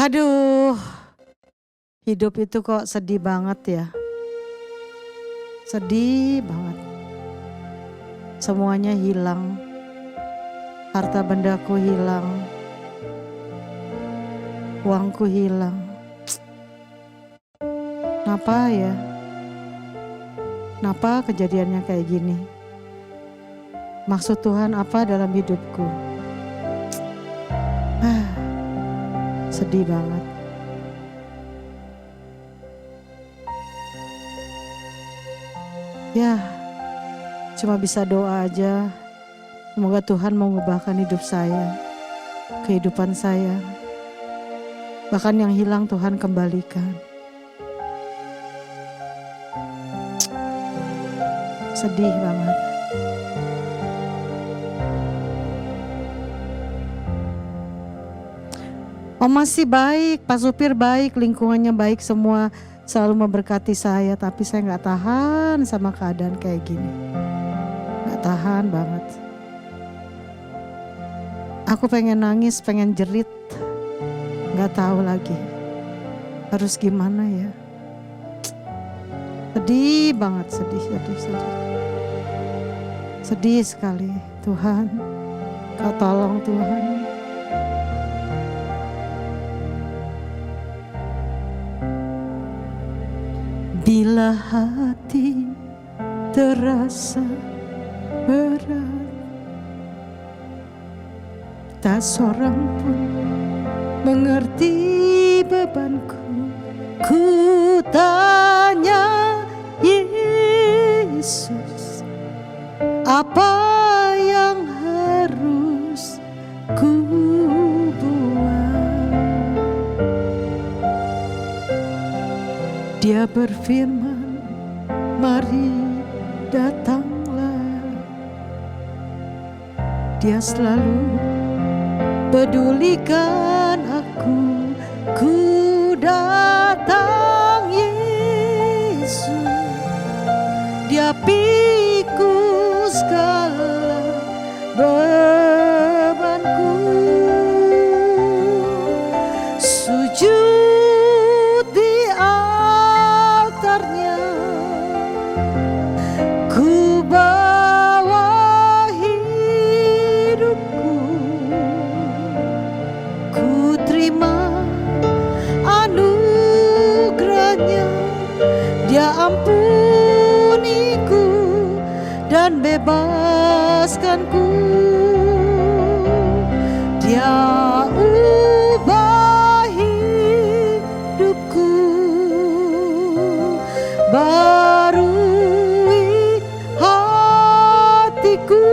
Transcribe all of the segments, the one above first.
Aduh, hidup itu kok sedih banget ya. Sedih banget. Semuanya hilang. Harta bendaku hilang. Uangku hilang. Kenapa ya? Kenapa kejadiannya kayak gini? Maksud Tuhan apa dalam hidupku? Sedih banget. Ya, cuma bisa doa aja. Semoga Tuhan mengubahkan hidup saya, kehidupan saya. Bahkan yang hilang Tuhan kembalikan. Sedih banget. Om masih baik, Pak Supir baik, lingkungannya baik, semua selalu memberkati saya. Tapi saya gak tahan sama keadaan kayak gini. Gak tahan banget. Aku pengen nangis, pengen jerit. Gak tahu lagi harus gimana ya. Sedih banget, sedih. Sedih sekali. Tuhan, Kau tolong Tuhan. Bila hati terasa berat, tak seorang pun mengerti bebanku. Ku tanya Yesus, apa yang harus ku buat? Dia berfirman, mari datanglah. Dia selalu pedulikan aku. Ku datang Yesus, Dia pikul segala bebanku. Sujud di altarnya, ku bawa hidupku. Ku terima anugerahnya, Dia ampuniku dan bebaskanku. Dia ubah hidupku, barui hatiku.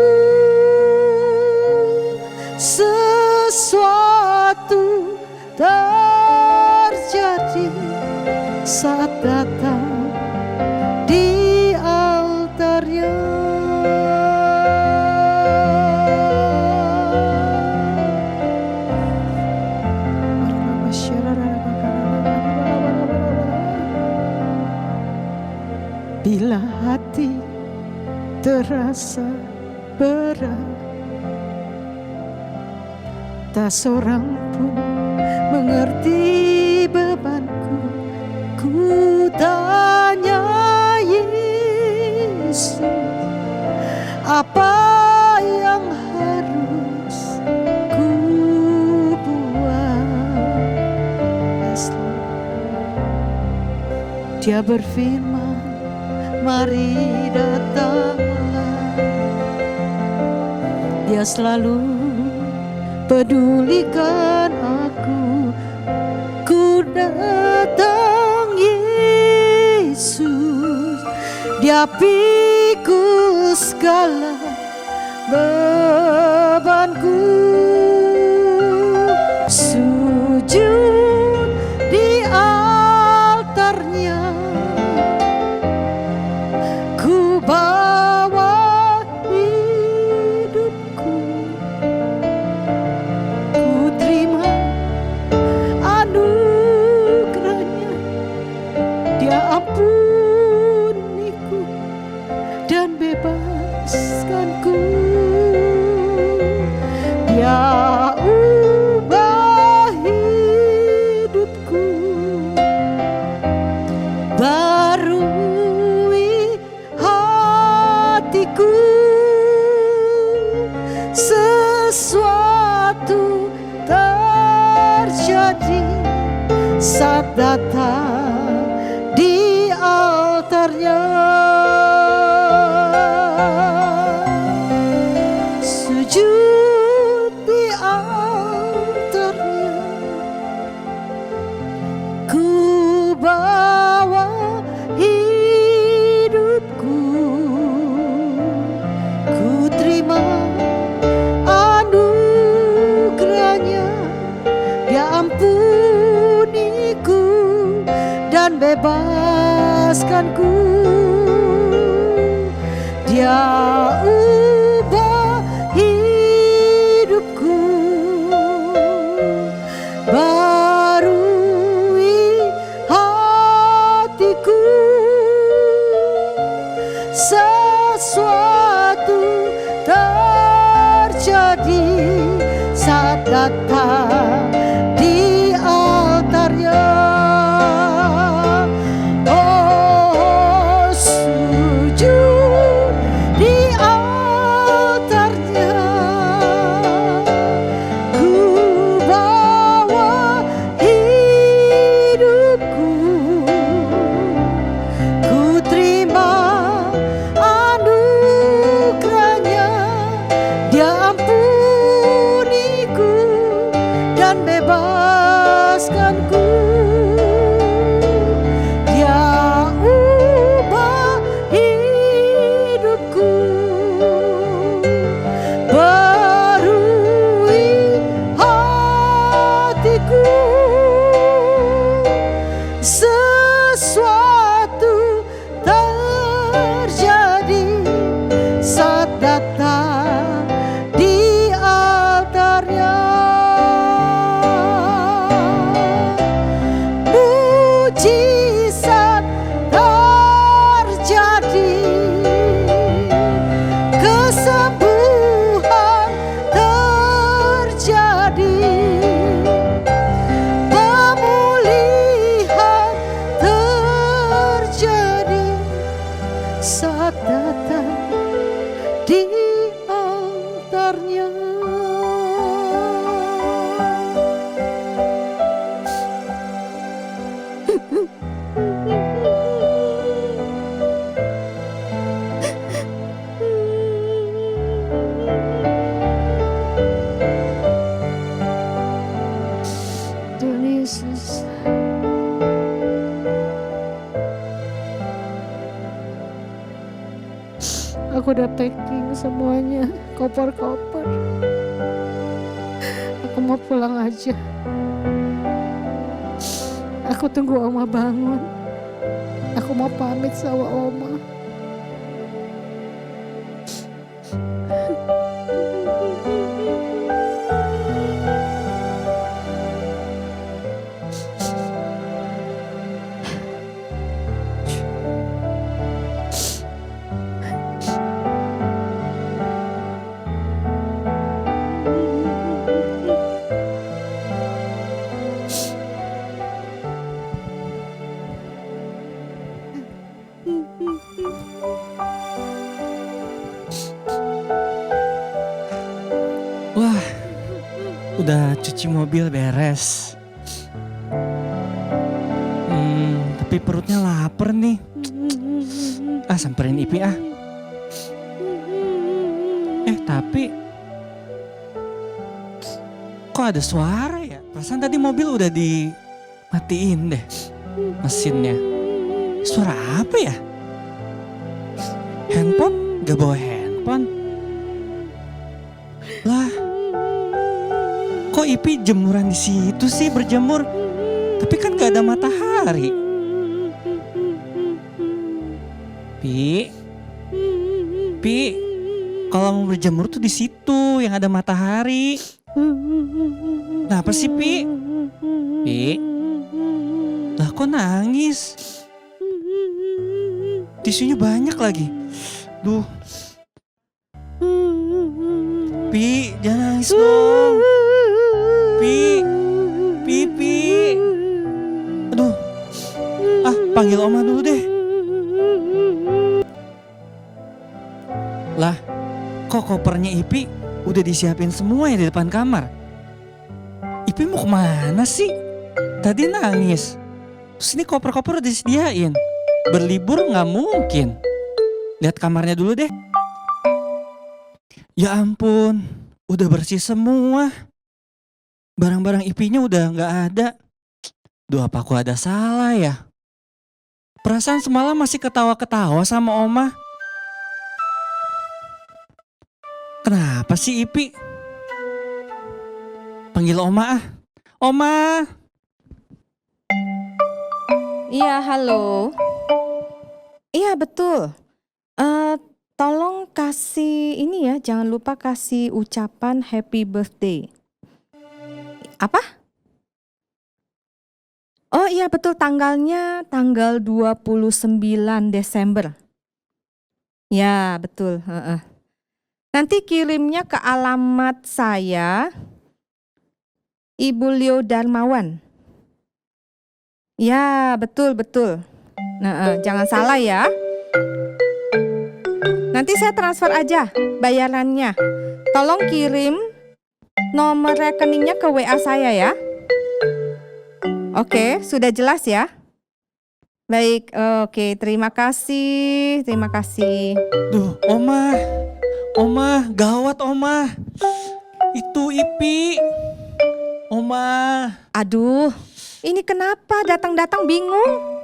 Sesuatu terjadi saat datang di altarnya. Bila hati terasa berat, tak seorang pun mengerti bebanku. Ku tanya Yesus, apa yang harus ku buat? Yes, Lord. Dia berfirman, mari datanglah. Dia selalu pedulikan aku. Ku datang Yesus, Dia pikul segala bebanku. Sujud di altarnya, ku bawa hidupku. Ku terima anugerahnya, Dia ampuniku dan bebaskanku. Dia sesuatu terjadi saat datang di altarnya. Sujud di altarnya, ku bawa hidupku, ku terima anugerahnya. Dia ampuniku dan bebaskanku. Dia ubah hidupku, barui hatiku. Sesuatu terjadi saat datang di altarnya. Oh, sujud di altarnya, ku bawa hidupku, ku terima anugerahnya. Dia ampuniku dan bebaskanku. Dia ubah hidupku, barui hatiku. Sesuatu terjadi saat datang di altarnya. Mujizat terjadi, kesembuhan terjadi, pemulihan terjadi saat datang di altarnya. Tuhan Yesus, aku udah packing semuanya, koper-koper. Aku mau pulang aja. Aku tunggu Oma bangun. Aku mau pamit sama Oma. Wah, udah cuci mobil beres. Tapi perutnya lapar nih. Samperin Ipi ah. Tapi kok ada suara ya? Perasaan tadi mobil udah dimatiin deh mesinnya. Suara apa ya? Handphone? Gak bawa handphone. Lah, kok Ipi jemuran di situ sih, berjemur? Tapi kan gak ada matahari. Pi, kalau mau berjemur tuh di situ yang ada matahari. Kenapa sih Pi? Lah kok nangis? Tisunya banyak lagi. Duh. Pi, jangan nangis dong. Pi. Aduh. Panggil Oma dulu deh. Lah, kok kopernya Ipi udah disiapin semua ya di depan kamar. Ipi mau kemana sih? Tadi nangis. Terus ini koper-koper udah disediain. Berlibur gak mungkin. Lihat kamarnya dulu deh. Ya ampun, udah bersih semua. Barang-barang Ipinya udah gak ada. Duh, apa aku ada salah ya? Perasaan semalam masih ketawa-ketawa sama Oma. Kenapa sih Ipi? Panggil Oma ah. Oma. Iya, halo. Iya, betul. Tolong kasih ini ya, jangan lupa kasih ucapan happy birthday. Apa? Oh iya, betul, tanggalnya tanggal 29 Desember. Ya, betul. Nanti kirimnya ke alamat saya, Ibu Leo Darmawan. Ya, betul. Nah, jangan salah ya. Nanti saya transfer aja bayarannya. Tolong kirim nomor rekeningnya ke WA saya ya. Oke, sudah jelas ya? Baik, oke, terima kasih. Duh, Oma, gawat Oma. Itu Ipi. Oma. Aduh, ini kenapa datang-datang bingung?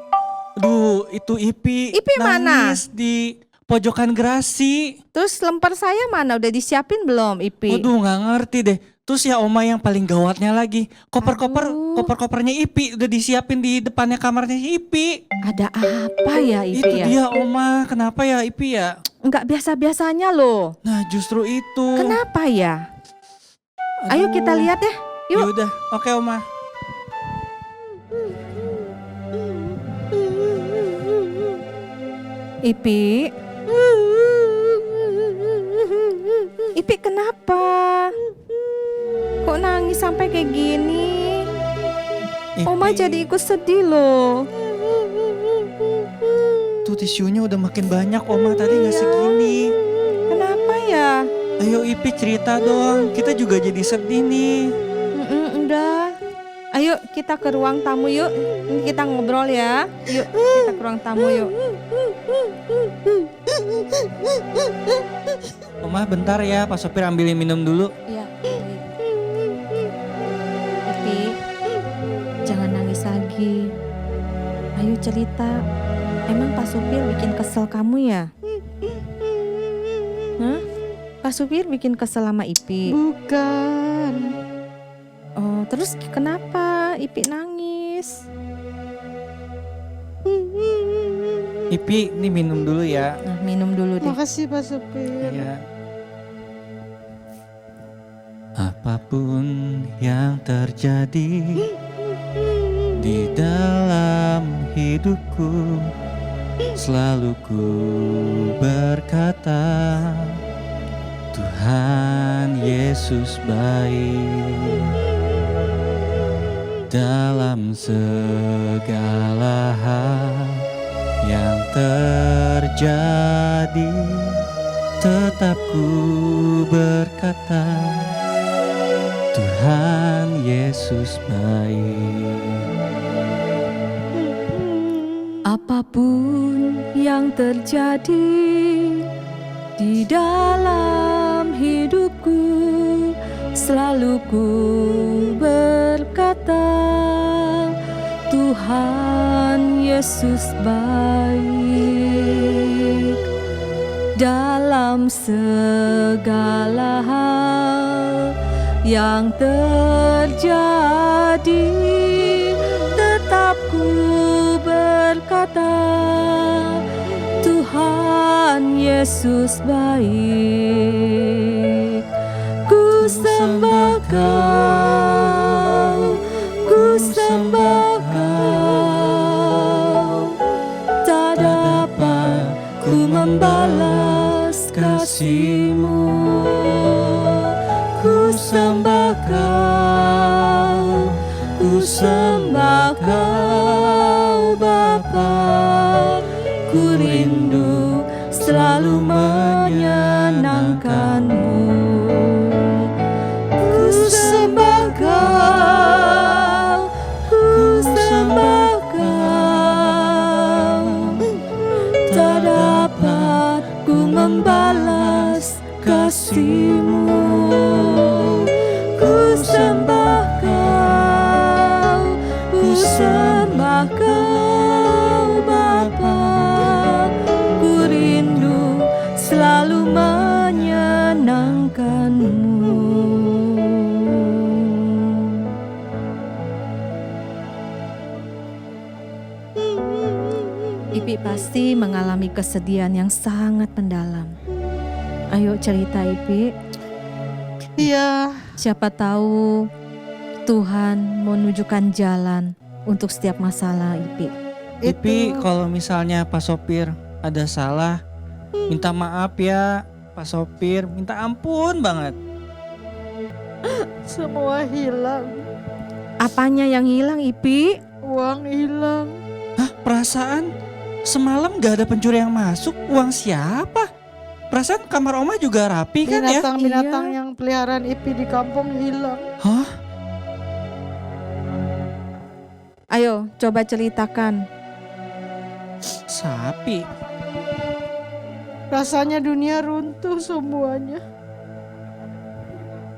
Aduh, itu Ipi. Ipi mana? Nangis di pojokan gerasi. Terus lemper saya mana? Udah disiapin belum, Ipi? Waduh, nggak ngerti deh. Terus ya Oma yang paling gawatnya lagi, koper-kopernya Ipi udah disiapin di depannya kamarnya Ipi. Ada apa ya, Ipi Itu ya? dia Oma, kenapa ya Ipi ya? Enggak biasa-biasanya loh. Nah justru itu. Kenapa ya? Ayo Aduh. kita lihat ya. Yuk. Yaudah, oke Oma. Ipi. Ipi kenapa? Kok nangis sampai kayak gini? Oma jadi ikut sedih loh. Tuh tisunya udah makin banyak Oma, tadi gak segini. Kenapa ya? Ayo Ipi cerita dong, kita juga jadi sedih nih. Udah. Ayo kita ke ruang tamu yuk. Ini kita ngobrol ya. Yuk kita ke ruang tamu yuk. Oma bentar ya, Pak Sopir ambilin minum dulu. Iya. Ipi, jangan nangis lagi. Ayo cerita. Emang Pak Supir bikin kesel kamu ya? Hah? Pak Supir bikin kesel sama Ipi? Bukan. Oh, terus kenapa Ipi nangis? Ipi, ini minum dulu ya. Nah, minum dulu deh. Makasih Pak Supir. Iya. Apapun yang terjadi di dalam hidupku, selalu ku berkata, Tuhan Yesus baik. Dalam segala hal yang terjadi, tetap ku berkata, Tuhan Yesus baik. Apapun yang terjadi di dalam hidupku, selalu ku berkata, Tuhan Yesus baik. Dalam segala hal yang terjadi, tetap ku berkata, Tuhan Yesus baik. Ku sembah Kau, ku sembah Kau, tak dapat ku membalas kasih-Mu. Ku sembah Kau, ku sembah Kau Bapa. Ku rindu selalu menyenangkan-Mu. pasti mengalami kesedihan yang sangat mendalam. Ayo cerita Ipi. Iya, Siapa tahu Tuhan menunjukkan jalan untuk setiap masalah Ipi. Ipi itu kalau misalnya Pak Sopir ada salah, minta maaf ya Pak Sopir, minta ampun banget. semua hilang, Apanya yang hilang Ipi? uang hilang. Hah, perasaan semalam gak ada pencuri yang masuk, uang siapa? Perasaan kamar Oma juga rapi kan ya? Binatang-binatang Iya. yang peliharaan Ipi di kampung hilang. Hah? Ayo coba ceritakan. Sapi? Rasanya dunia runtuh semuanya.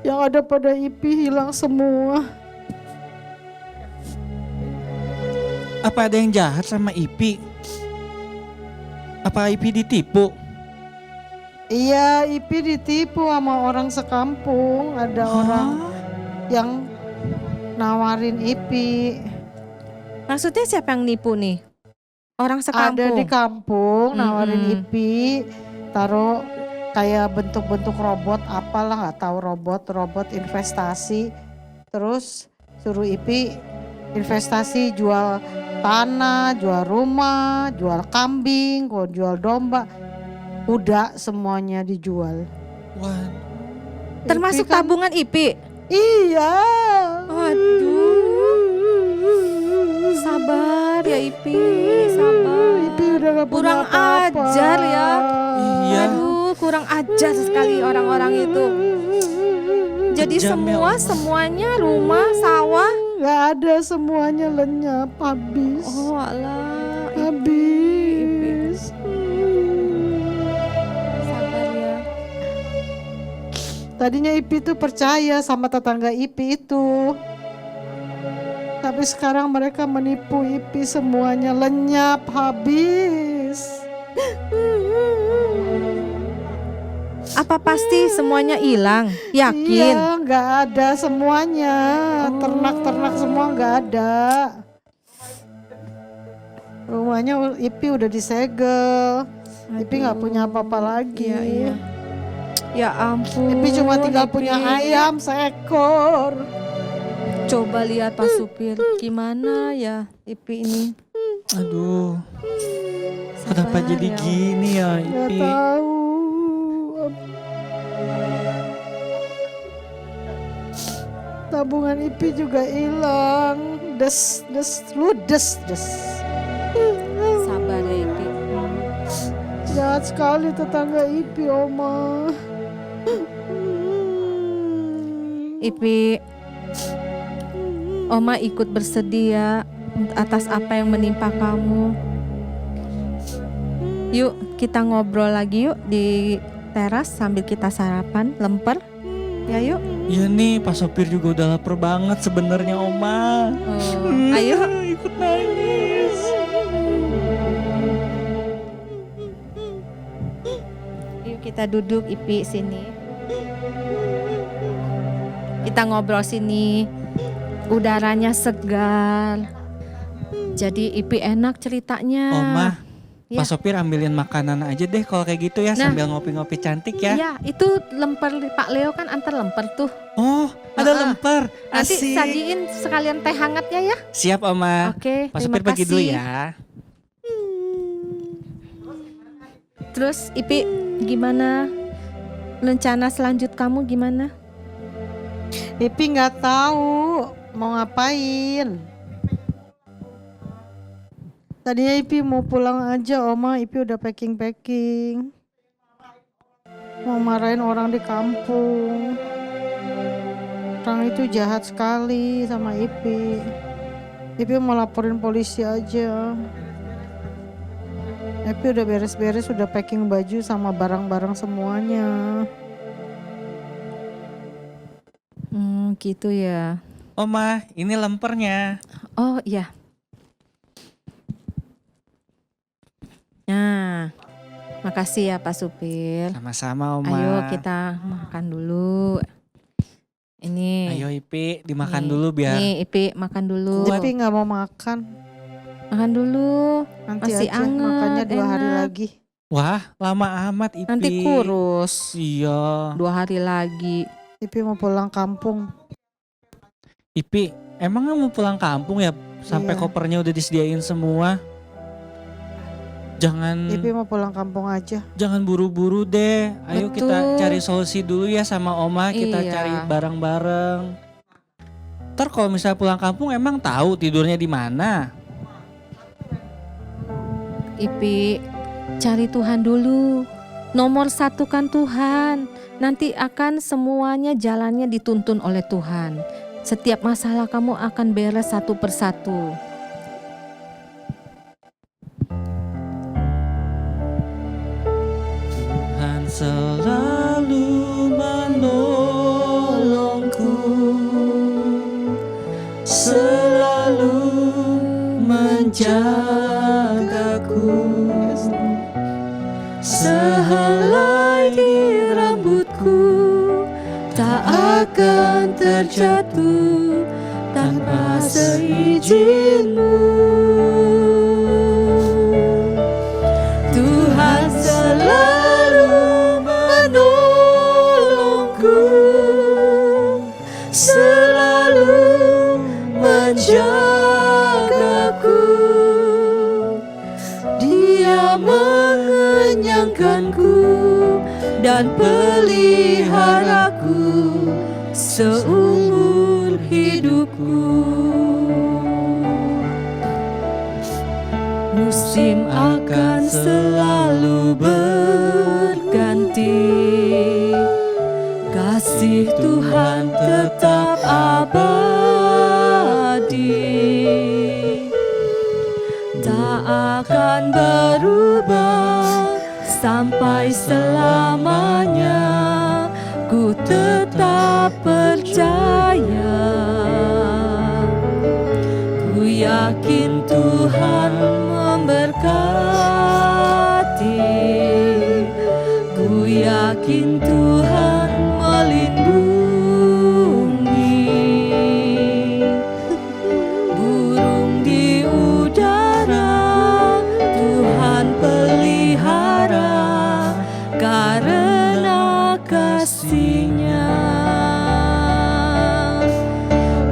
Yang ada pada Ipi hilang semua. Apa ada yang jahat sama Ipi? Apa Ipi ditipu? Iya, Ipi ditipu sama orang sekampung. Ada orang yang nawarin Ipi. Maksudnya siapa yang nipu nih? Orang Ada di sekampung. kampung nawarin Mm-mm. Ipi, taruh kayak bentuk-bentuk robot, apalah nggak tahu, robot investasi. Terus suruh Ipi investasi, jual tanah, jual rumah, jual kambing, jual domba, kuda, semuanya dijual. Wah, Termasuk Ipi kan- tabungan Ipi. Iya. Waduh. Sabar ya Ipi, sabar. Ipi udah gak punya Kurang apa-apa. ajar ya. Iya. Aduh, kurang ajar sekali orang-orang itu. Jadi Kejam ya Allah. semuanya rumah, sawah. Gak ada, semuanya lenyap, habis. Oh alah, Habis. sabar ya. Tadinya Ipi tuh percaya sama tetangga Ipi itu. Tapi sekarang mereka menipu Ipi, semuanya lenyap, habis. Apa pasti semuanya hilang? Yakin? Iya, nggak ada semuanya. Ternak-ternak semua nggak ada. Rumahnya Ipi udah disegel. Ipi nggak punya apa-apa lagi. Iya, iya. Ya ampun. Ipi cuma tinggal Ipi. punya ayam seekor. Coba lihat Pak Supir, gimana ya Ipi ini? aduh. Kenapa Sabar jadi ya. gini ya Nggak Ipi? tahu. Tabungan Ipi juga hilang. Ludes. Sabar ya Ipi. Jahat sekali tetangga Ipi, Oma. Ipi, Oma ikut bersedih ya atas apa yang menimpa kamu. Yuk kita ngobrol lagi yuk di teras sambil kita sarapan lemper. Ya yuk. Iya nih, Pak Sopir juga udah lapar banget sebenarnya Oma. Oh, ayo. Ikut nangis. Yuk kita duduk Ipi sini. Kita ngobrol sini. Udaranya segar. Jadi Ipi enak ceritanya. Oma, Ya. Pak Sopir ambilin makanan aja deh kalau kayak gitu ya, Nah. sambil ngopi-ngopi cantik ya. Iya, itu lemper Pak Leo kan antar lemper tuh. Oh, ada Heeh. lemper. Nanti Asik. sajiin sekalian teh hangatnya ya. Siap Oma. Oke, Pak terima Sopir pergi kasih. dulu ya. Terus Ipi gimana? Rencana selanjut kamu gimana? Ipi nggak tahu mau ngapain. Tadinya Ipi mau pulang aja, Oma. Ipi udah packing. Mau marahin orang di kampung. Orang itu jahat sekali sama Ipi. Ipi mau laporin polisi aja. Ipi udah beres-beres, udah packing baju sama barang-barang semuanya. Gitu ya. Oma, ini lempernya. Oh iya. Nah, makasih ya Pak Supir. Sama-sama Oma. Ayo kita makan dulu. Ini. Ayo Ipi, dimakan Nih, dulu biar. Nih Ipi makan dulu. Kuat. Ipi nggak mau makan. Makan dulu. Nanti Masih aja anget, makannya 2 hari enak. lagi. Wah, lama amat Ipi. Nanti kurus. Iya. 2 hari lagi. Ipi mau pulang kampung. Ipi, emang mau pulang kampung ya? Sampai Iya. kopernya udah disediain semua. Ipi mau pulang kampung aja. Jangan buru-buru deh. Ayo kita Betul. cari solusi dulu ya sama Oma. Kita Iya. cari bareng-bareng. Ntar kalau misalnya pulang kampung emang tahu tidurnya di mana? Ipi, cari Tuhan dulu. Nomor 1 kan Tuhan. Nanti akan semuanya jalannya dituntun oleh Tuhan. Setiap masalah kamu akan beres satu persatu. Tuhan selalu menolongku, selalu menjagaku. Sehelai di rambutku tak akan terjatuh tanpa seizin-Mu. Tuhan selalu menolongku, selalu menjagaku. Dia mengenyangkanku dan peliharaku seumur hidupku. Musim akan selalu berganti, kasih Tuhan tetap abadi, tak akan berubah sampai selamanya. Ku tetap percaya, ku yakin Tuhan memberkati, ku yakin Tuhan melindungi. Burung di udara Tuhan pelihara karena kasih-Nya.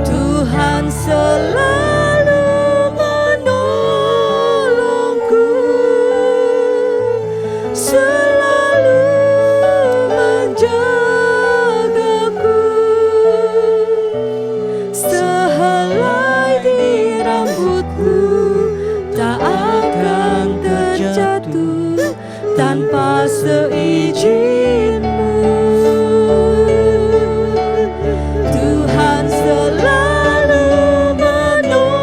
Tuhan selalu menolongku, selalu menjagaku. Sehelai di rambutku tak akan terjatuh tanpa seizin-Mu. Tuhan selalu menolongku,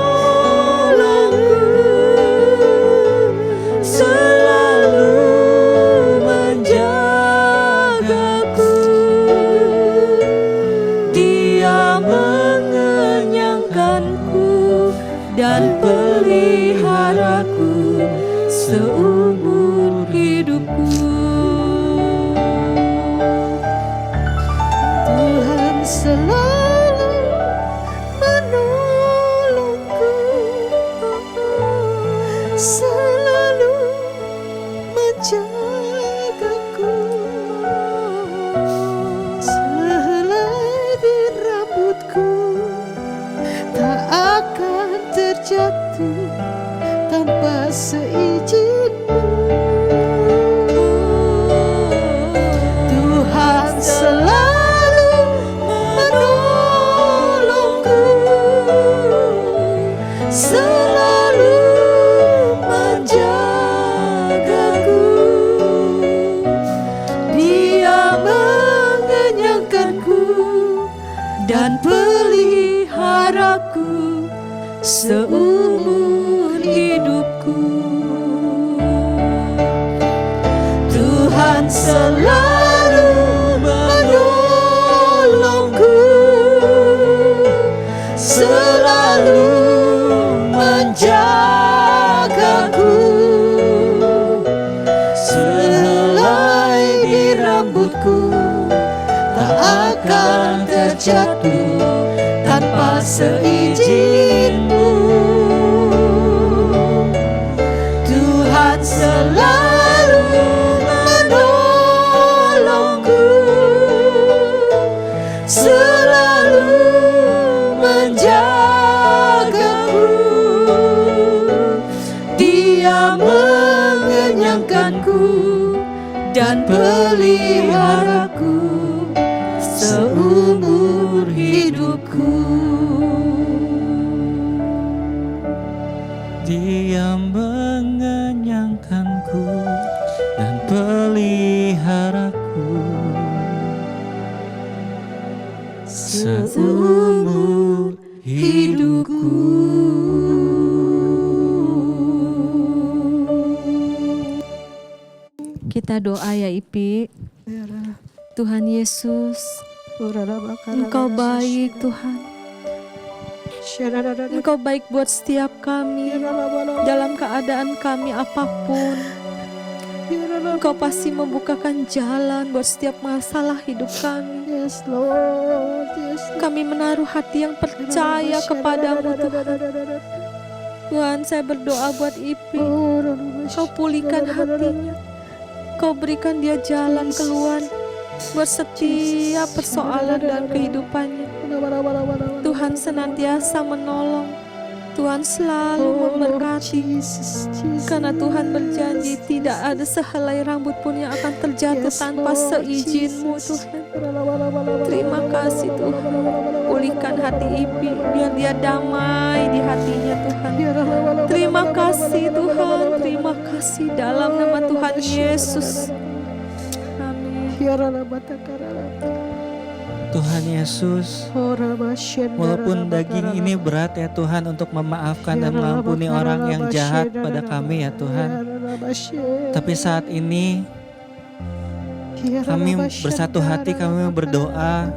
selalu menjagaku. Dia mengenyangkanku dan peliharaku seumur hidupku. Tuhan selalu menolongku, selalu menjagaku. Sehelai di rambutku tak akan terjatuh tanpa seizin-Mu. Tuhan selalu menolongku, selalu menjagaku. Dia mengenyangkanku dan peliharaku seumur hidupku. Tuhan selalu menolongku, selalu menjagaku. Sehelai di rambutku tak akan terjatuh tanpa seizin-Mu. selalu menjagaku. Dia mengenyangkanku dan peliharaku seumur hidupku. Dia mengenyangkanku dan peliharaku seumur hidupku. Kita doa ya Ipi. Tuhan Yesus, Engkau baik Tuhan. Engkau baik buat setiap kami dalam keadaan kami apapun. Engkau pasti membukakan jalan buat setiap masalah hidup kami. Yes Lord, yes Lord. Kami menaruh hati yang percaya kepadamu Tuhan. Tuhan, saya berdoa buat Ipi. Kau pulihkan hatinya. Kau berikan dia jalan keluar buat setiap persoalan dalam kehidupannya. Tuhan senantiasa menolong. Tuhan selalu memberkati. Karena Tuhan berjanji tidak ada sehelai rambut pun yang akan terjatuh tanpa seizin-Mu Tuhan. Terima kasih Tuhan. Pulihkan hati Ipi biar dia damai di hatinya Tuhan. Terima kasih Tuhan. Terima kasih dalam nama Tuhan Yesus. Amin. Tuhan Yesus, walaupun daging ini berat ya Tuhan untuk memaafkan dan mengampuni orang yang jahat pada kami ya Tuhan. Tapi saat ini kami bersatu hati, kami berdoa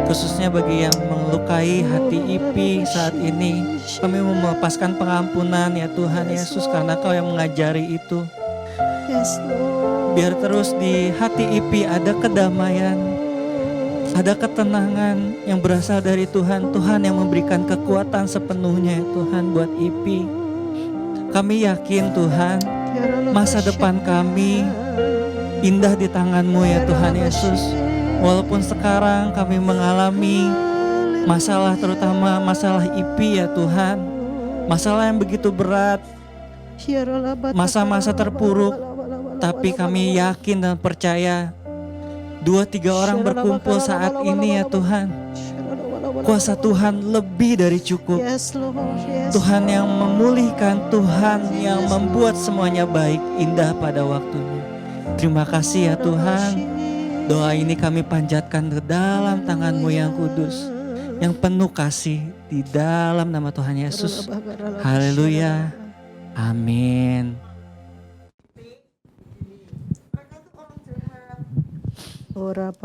khususnya bagi yang melukai hati Ipi saat ini. Kami mau melepaskan pengampunan ya Tuhan Yesus, karena Kau yang mengajari itu. Biar terus di hati Ipi ada kedamaian, ada ketenangan yang berasal dari Tuhan. Tuhan yang memberikan kekuatan sepenuhnya ya Tuhan buat Ipi. Kami yakin Tuhan, masa depan kami indah di tangan-Mu ya Tuhan Yesus. Walaupun sekarang kami mengalami masalah, terutama masalah Ipi ya Tuhan, masalah yang begitu berat, masa-masa terpuruk, tapi kami yakin dan percaya 2-3 orang berkumpul saat ini ya Tuhan, kuasa Tuhan lebih dari cukup. Tuhan yang memulihkan, Tuhan yang membuat semuanya baik, indah pada waktunya. Terima kasih ya Tuhan. Doa ini kami panjatkan ke dalam tangan-Mu yang kudus, yang penuh kasih, di dalam nama Tuhan Yesus. Haleluya. Amin.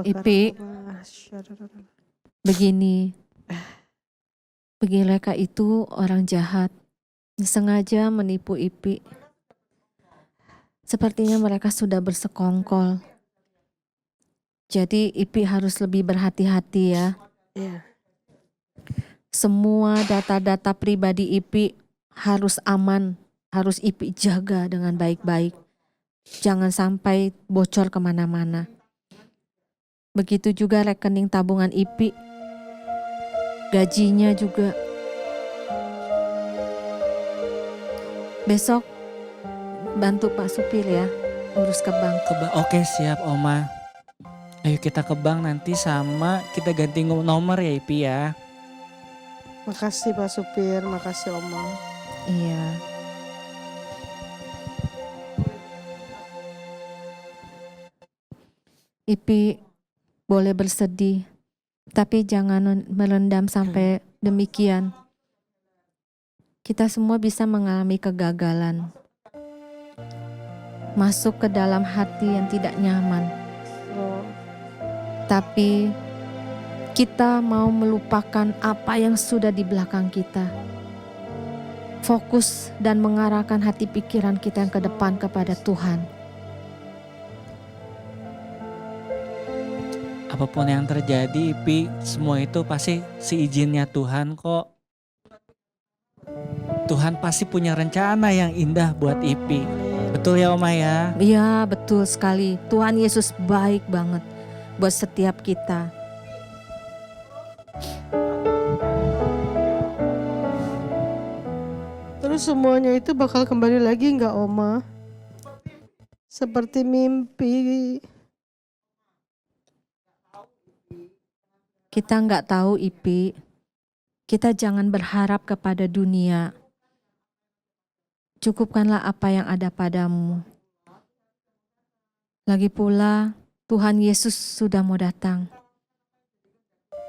Ipi, begini mereka itu orang jahat, sengaja menipu Ipi. Sepertinya mereka sudah bersekongkol. Jadi Ipi harus lebih berhati-hati ya. Semua data-data pribadi Ipi harus aman, harus Ipi jaga dengan baik-baik. Jangan sampai bocor kemana-mana. Begitu juga rekening tabungan Ipi, gajinya juga. Besok bantu Pak Supir ya, urus ke bank. Oke siap Oma. Ayo kita ke bank nanti, sama kita ganti nomor ya Ipi ya. Makasih Pak Supir, makasih Oma. Iya. Ipi boleh bersedih, tapi jangan merendam sampai demikian. Kita semua bisa mengalami kegagalan, masuk ke dalam hati yang tidak nyaman. Tapi kita mau melupakan apa yang sudah di belakang kita. Fokus dan mengarahkan hati pikiran kita yang ke depan kepada Tuhan. Apapun yang terjadi Ipi, semua itu pasti seizinnya Tuhan kok. Tuhan pasti punya rencana yang indah buat Ipi. Betul ya Oma ya? Iya betul sekali. Tuhan Yesus baik banget buat setiap kita. semuanya itu bakal kembali lagi nggak Oma? Seperti mimpi. Kita nggak tahu, Ipi. Kita jangan berharap kepada dunia. Cukupkanlah apa yang ada padamu. Lagi pula, Tuhan Yesus sudah mau datang.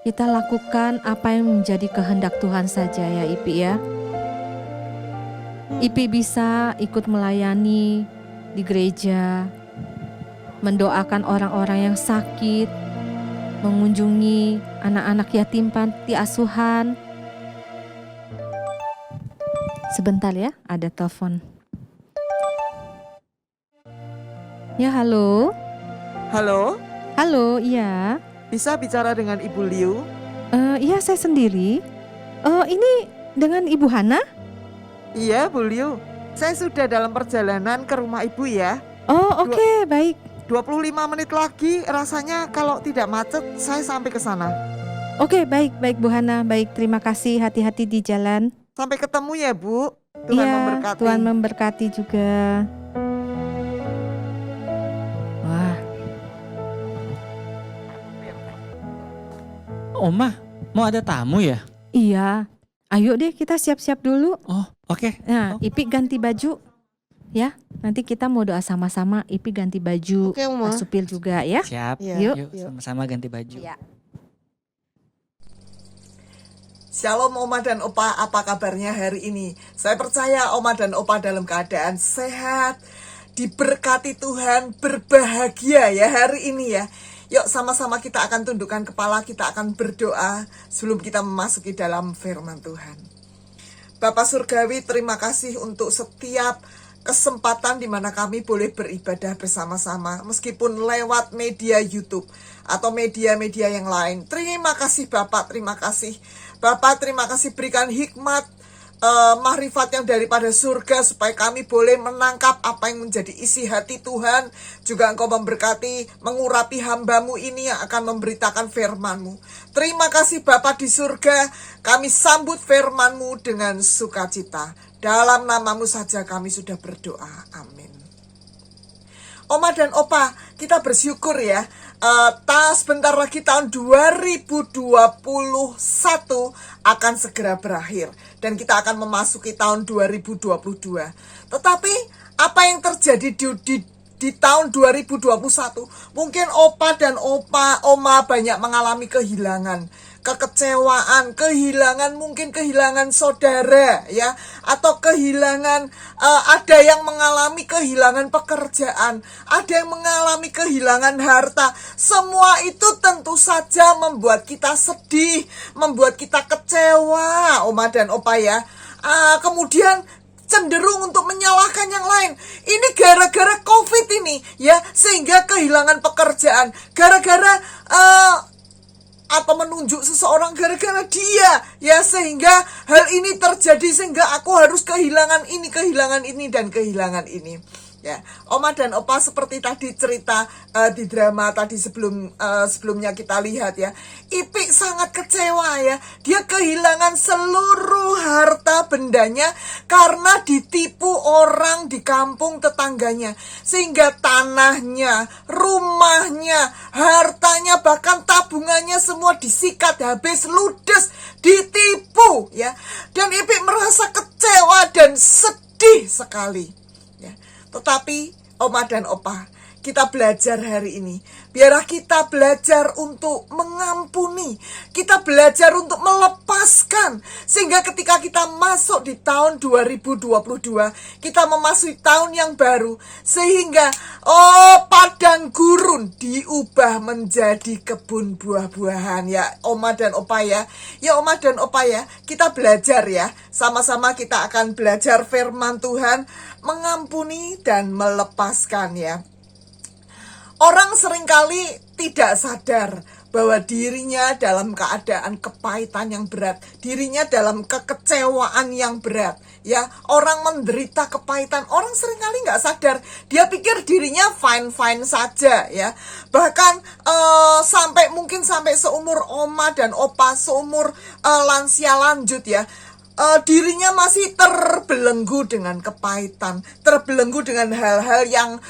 Kita lakukan apa yang menjadi kehendak Tuhan saja ya, Ipi ya. Ipi bisa ikut melayani di gereja, mendoakan orang-orang yang sakit, mengunjungi anak-anak yatim panti asuhan. Sebentar ya, ada telepon. Ya, halo. Halo, Halo, iya. bisa bicara dengan Ibu Liu? Iya, saya sendiri. Ini dengan Ibu Hana? Iya, Bu Liu. Saya sudah dalam perjalanan ke rumah Ibu ya. Oh, oke, baik. 25 menit lagi rasanya kalau tidak macet saya sampai ke sana. Oke, baik Bu Hana. Baik, terima kasih. Hati-hati di jalan. Sampai ketemu ya, Bu. Tuhan Iya, memberkati. Tuhan memberkati juga. Wah, Oma, mau ada tamu ya? iya. Ayo deh kita siap-siap dulu. Oh, oke. Nah, Oh. Ipi ganti baju. Ya, nanti kita mau doa sama-sama. Ipi ganti baju. Oke, Oma. Pak Supil juga ya. Siap. Iya, Yuk. Yuk, sama-sama ganti baju. Iya. Shalom Oma dan Opa, apa kabarnya hari ini? Saya percaya Oma dan Opa dalam keadaan sehat, diberkati Tuhan, berbahagia ya hari ini ya. Yuk sama-sama kita akan tundukkan kepala, kita akan berdoa sebelum kita memasuki dalam firman Tuhan. Bapak Surgawi, terima kasih untuk setiap kesempatan di mana kami boleh beribadah bersama-sama, meskipun lewat media YouTube atau media-media yang lain. Terima kasih Bapak, terima kasih. Bapak, terima kasih berikan hikmat, mahrifat yang daripada surga supaya kami boleh menangkap apa yang menjadi isi hati Tuhan. Juga Engkau memberkati, mengurapi hamba-Mu ini yang akan memberitakan firman-Mu. Terima kasih Bapa di surga, kami sambut firman-Mu dengan sukacita. Dalam nama-Mu saja kami sudah berdoa. Amin. Oma dan Opa, kita bersyukur ya. Sebentar lagi tahun 2021 akan segera berakhir. Dan kita akan memasuki tahun 2022. Tetapi apa yang terjadi di tahun 2021? Mungkin Opa dan Oma banyak mengalami kehilangan, kekecewaan, mungkin kehilangan saudara ya, atau kehilangan, ada yang mengalami kehilangan pekerjaan, ada yang mengalami kehilangan harta. Semua itu tentu saja membuat kita sedih, membuat kita kecewa, Oma dan Opa ya. Kemudian cenderung untuk menyalahkan yang lain. Ini gara-gara COVID ini ya, sehingga kehilangan pekerjaan, gara-gara atau menunjuk seseorang gara-gara dia ya, sehingga hal ini terjadi, sehingga aku harus kehilangan ini dan kehilangan ini ya. Oma dan Opa seperti tadi cerita di drama tadi sebelumnya kita lihat ya, Ipik sangat kecewa ya. Dia kehilangan seluruh harta bendanya karena ditipu orang di kampung tetangganya, sehingga tanahnya, rumahnya, hartanya, bahkan tabungannya semua disikat habis, ludes, ditipu ya. Dan Ipik merasa kecewa dan sedih sekali ya. Tetapi Oma dan Opa, kita belajar hari ini. Biarlah kita belajar untuk mengampuni. Kita belajar untuk melepaskan. Sehingga ketika kita masuk di tahun 2022, kita memasuki tahun yang baru. Sehingga padang gurun diubah menjadi kebun buah-buahan ya, Oma dan Opa ya. Ya Oma dan Opa ya, kita belajar ya. Sama-sama kita akan belajar firman Tuhan, mengampuni dan melepaskan ya. Orang seringkali tidak sadar bahwa dirinya dalam keadaan kepahitan yang berat, dirinya dalam kekecewaan yang berat ya. Orang menderita kepahitan, orang seringkali nggak sadar. Dia pikir dirinya fine-fine saja ya. Bahkan mungkin sampai seumur Oma dan Opa, seumur lansia lanjut ya. dirinya masih terbelenggu dengan kepahitan, terbelenggu dengan hal-hal yang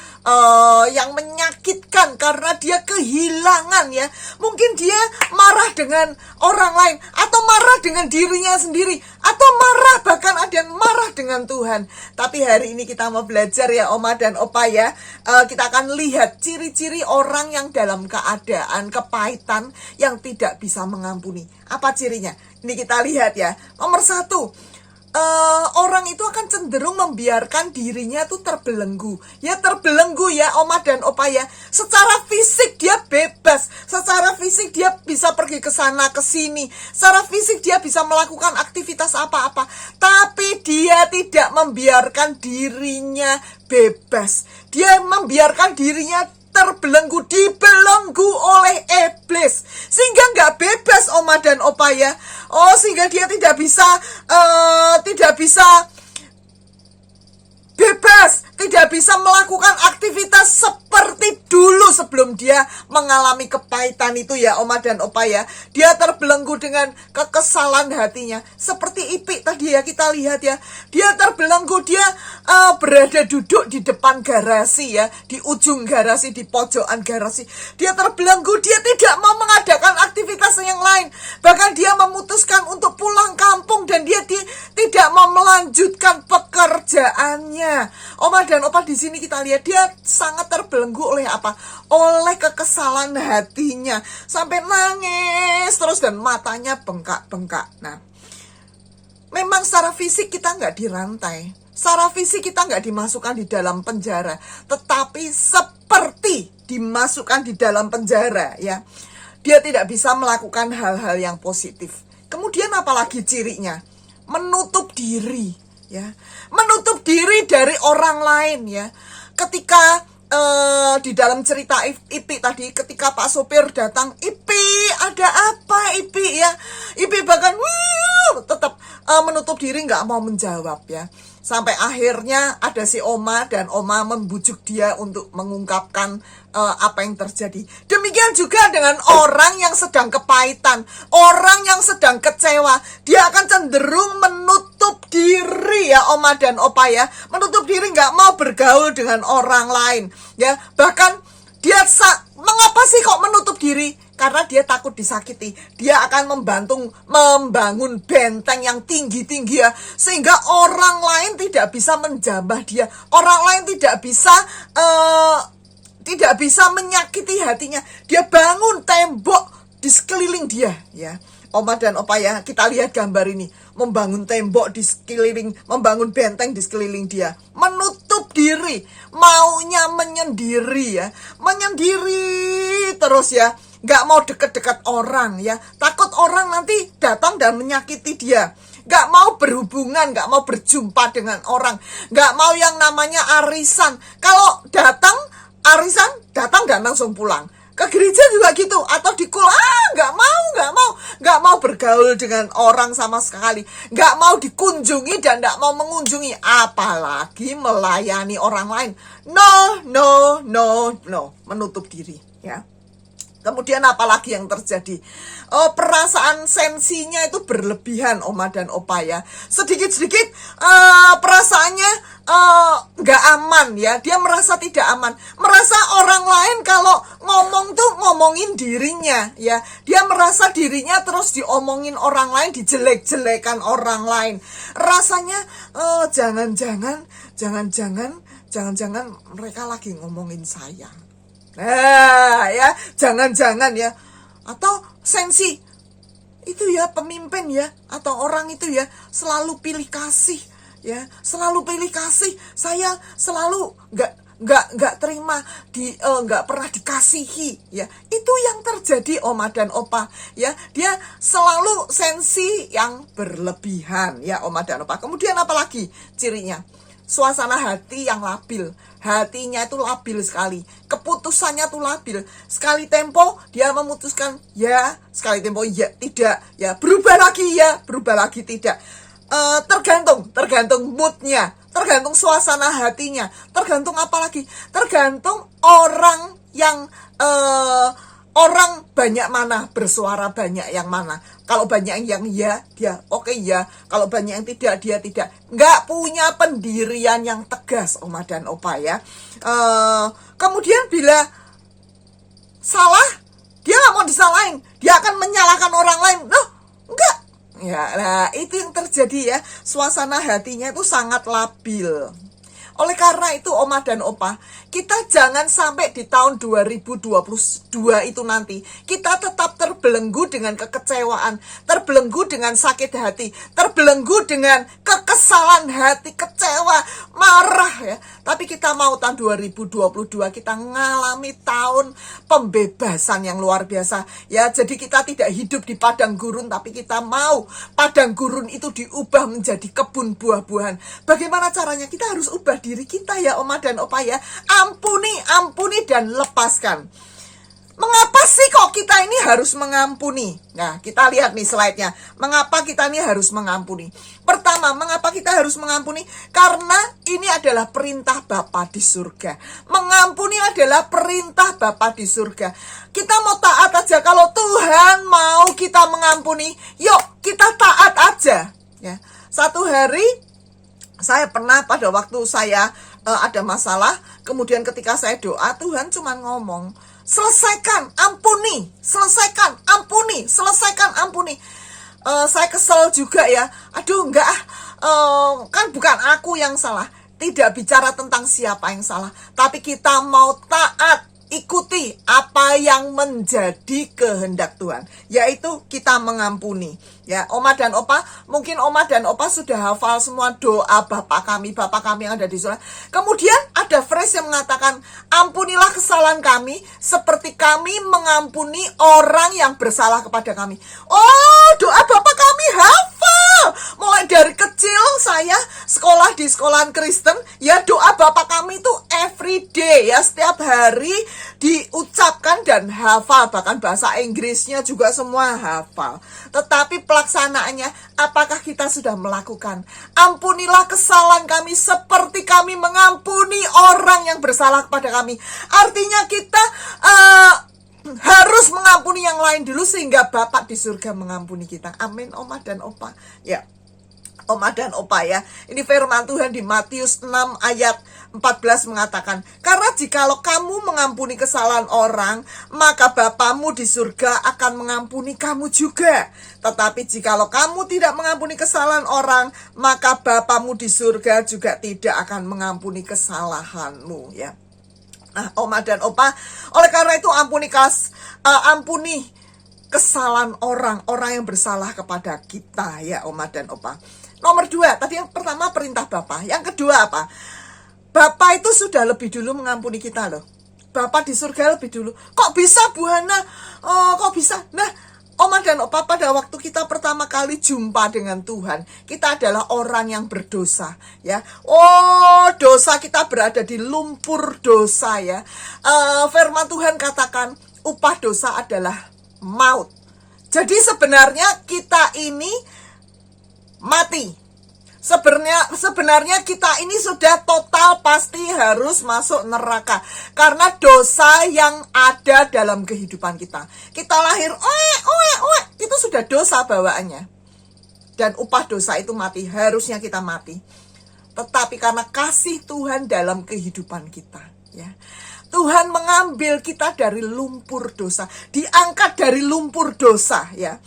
menyakitkan karena dia kehilangan ya. Mungkin dia marah dengan orang lain, atau marah dengan dirinya sendiri, atau marah, bahkan ada yang marah dengan Tuhan. Tapi hari ini kita mau belajar ya Oma dan Opa ya. Kita akan lihat ciri-ciri orang yang dalam keadaan kepahitan yang tidak bisa mengampuni. Apa cirinya? Ini kita lihat ya. Nomor 1, orang itu akan cenderung membiarkan dirinya tuh terbelenggu. Ya terbelenggu ya Oma dan Opa ya. Secara fisik dia bebas. Secara fisik dia bisa pergi ke sana ke sini. Secara fisik dia bisa melakukan aktivitas apa-apa. Tapi dia tidak membiarkan dirinya bebas. Dia membiarkan dirinya terbelenggu, dibelenggu oleh iblis, sehingga nggak bebas Oma dan Opa ya. Sehingga dia tidak bisa bebas, tidak bisa melakukan aktivitas seperti dulu sebelum dia mengalami kepahitan itu ya Oma dan Opa ya. Dia terbelenggu dengan kekesalan hatinya. Seperti Ipik tadi ya kita lihat ya. Dia terbelenggu, dia berada duduk di depan garasi ya, di ujung garasi, di pojokan garasi. Dia terbelenggu, dia tidak mau mengadakan aktivitas yang lain. Bahkan dia memutuskan untuk pulang kampung dan dia tidak mau melanjutkan pekerjaannya. Oma dan Opa di sini kita lihat dia sangat terbelenggu oleh apa? Oleh kekesalan hatinya, sampai nangis terus dan matanya bengkak-bengkak. Nah, memang secara fisik kita nggak dirantai, secara fisik kita nggak dimasukkan di dalam penjara, tetapi seperti dimasukkan di dalam penjara ya. Dia tidak bisa melakukan hal-hal yang positif. Kemudian apalagi cirinya? Menutup diri ya, menutup diri dari orang lain ya. Ketika di dalam cerita Ipik tadi, ketika Pak sopir datang, Ipik ada apa Ipik ya, Ipik bahkan tetap menutup diri, nggak mau menjawab ya. Sampai akhirnya ada si Oma dan Oma membujuk dia untuk mengungkapkan apa yang terjadi. Demikian juga dengan orang yang sedang kepahitan, orang yang sedang kecewa. Dia akan cenderung menutup diri ya Oma dan Opa ya. Menutup diri, nggak mau bergaul dengan orang lain ya. Bahkan dia mengapa sih kok menutup diri? Karena dia takut disakiti. Dia akan membangun benteng yang tinggi-tinggi ya, sehingga orang lain tidak bisa menjamah dia. Orang lain tidak bisa menyakiti hatinya. Dia bangun tembok di sekeliling dia ya. Oma dan Opa ya, kita lihat gambar ini. Membangun tembok di sekeliling, membangun benteng di sekeliling dia. Menutup diri, maunya menyendiri ya. Menyendiri terus ya. Gak mau deket-deket orang ya. Takut orang nanti datang dan menyakiti dia. Gak mau berhubungan, gak mau berjumpa dengan orang. Gak mau yang namanya arisan. Kalau datang arisan, datang dan langsung pulang. Ke gereja juga gitu, atau di gak mau bergaul dengan orang sama sekali, gak mau dikunjungi dan gak mau mengunjungi, apalagi melayani orang lain. No, menutup diri ya. Kemudian apalagi yang terjadi? Perasaan sensinya itu berlebihan Oma dan Opa ya. Sedikit-sedikit perasaannya nggak aman ya. Dia merasa tidak aman. Merasa orang lain kalau ngomong tuh ngomongin dirinya ya. Dia merasa dirinya terus diomongin orang lain, dijelek-jelekan orang lain. Rasanya jangan-jangan mereka lagi ngomongin saya. Nah ya, jangan-jangan ya. Atau sensi itu ya, pemimpin ya, atau orang itu ya selalu pilih kasih ya, selalu pilih kasih. Saya selalu nggak terima, nggak pernah dikasihi ya. Itu yang terjadi Oma dan Opa ya. Dia selalu sensi yang berlebihan ya Oma dan Opa. Kemudian apalagi cirinya? Suasana hati yang labil. Hatinya itu labil sekali. Keputusannya tuh labil. Sekali tempo dia memutuskan ya, sekali tempo ya, tidak ya, berubah lagi tidak. Tergantung moodnya, tergantung suasana hatinya, tergantung apa lagi? Tergantung orang yang Orang banyak mana, bersuara banyak yang mana. Kalau banyak yang ya, dia oke ya. Kalau banyak yang tidak, dia tidak. Nggak punya pendirian yang tegas, Oma dan Opa ya. Kemudian bila salah, dia nggak mau disalahin. Dia akan menyalahkan orang lain. Loh, enggak. Ya, nah itu yang terjadi ya. Suasana hatinya itu sangat labil. Oleh karena itu Oma dan Opa, kita jangan sampai di tahun 2022 itu nanti kita tetap terbelenggu dengan kekecewaan, terbelenggu dengan sakit hati, terbelenggu dengan kekesalan hati, kecewa, marah ya. Tapi kita mau tahun 2022 kita ngalami tahun pembebasan yang luar biasa ya. Jadi kita tidak hidup di padang gurun, tapi kita mau padang gurun itu diubah menjadi kebun buah-buahan. Bagaimana caranya? Kita harus ubah diri kita ya Oma dan Opa ya. Ampuni dan lepaskan. Mengapa sih kok kita ini harus mengampuni? Nah, kita lihat nih slide-nya. Mengapa kita ini harus mengampuni? Pertama, mengapa kita harus mengampuni? Karena ini adalah perintah Bapa di surga. Mengampuni adalah perintah Bapa di surga. Kita mau taat aja. Kalau Tuhan mau kita mengampuni, yuk kita taat aja. Ya. Satu hari saya pernah pada waktu saya ada masalah, kemudian ketika saya doa, Tuhan cuma ngomong, selesaikan, ampuni, selesaikan, ampuni, selesaikan, ampuni. Saya kesel juga ya, aduh enggak, kan bukan aku yang salah. Tidak bicara tentang siapa yang salah, tapi kita mau taat, ikuti apa yang menjadi kehendak Tuhan, yaitu kita mengampuni. Ya, Oma dan Opa, mungkin Oma dan Opa sudah hafal semua doa Bapa kami yang ada di surga. Kemudian ada phrase yang mengatakan, ampunilah kesalahan kami seperti kami mengampuni orang yang bersalah kepada kami. Oh, doa Bapa kami hafal. Mulai dari kecil saya sekolah di sekolahan Kristen, ya doa Bapa kami itu every day ya, setiap hari diucapkan dan hafal, bahkan bahasa Inggrisnya juga semua hafal. Tetapi pelaksanaannya, apakah kita sudah melakukan? Ampunilah kesalahan kami seperti kami mengampuni orang yang bersalah kepada kami. Artinya kita harus mengampuni yang lain dulu sehingga Bapak di surga mengampuni kita. Amin, Oma dan Opa. Ya, Oma dan Opa ya. Ini firman Tuhan di Matius 6 ayat 14 mengatakan, karena jikalau kamu mengampuni kesalahan orang, maka Bapamu di surga akan mengampuni kamu juga. Tetapi jikalau kamu tidak mengampuni kesalahan orang, maka Bapamu di surga juga tidak akan mengampuni kesalahanmu ya. Nah, Oma dan Opa, oleh karena itu ampuni kesalahan orang yang bersalah kepada kita ya Oma dan Opa. Nomor 2, tadi yang pertama perintah Bapa. Yang kedua apa? Bapa itu sudah lebih dulu mengampuni kita loh. Bapa di surga lebih dulu. Kok bisa Bu Hana? Kok bisa? Nah, Oma dan Opa, pada waktu kita pertama kali jumpa dengan Tuhan, kita adalah orang yang berdosa ya. Oh, dosa kita berada di lumpur dosa ya. Firman Tuhan katakan upah dosa adalah maut. Jadi sebenarnya kita ini mati. Sebenarnya kita ini sudah total pasti harus masuk neraka karena dosa yang ada dalam kehidupan kita. Kita lahir, itu sudah dosa bawaannya. Dan upah dosa itu mati, harusnya kita mati. Tetapi karena kasih Tuhan dalam kehidupan kita, ya. Tuhan mengambil kita dari lumpur dosa, diangkat dari lumpur dosa, ya.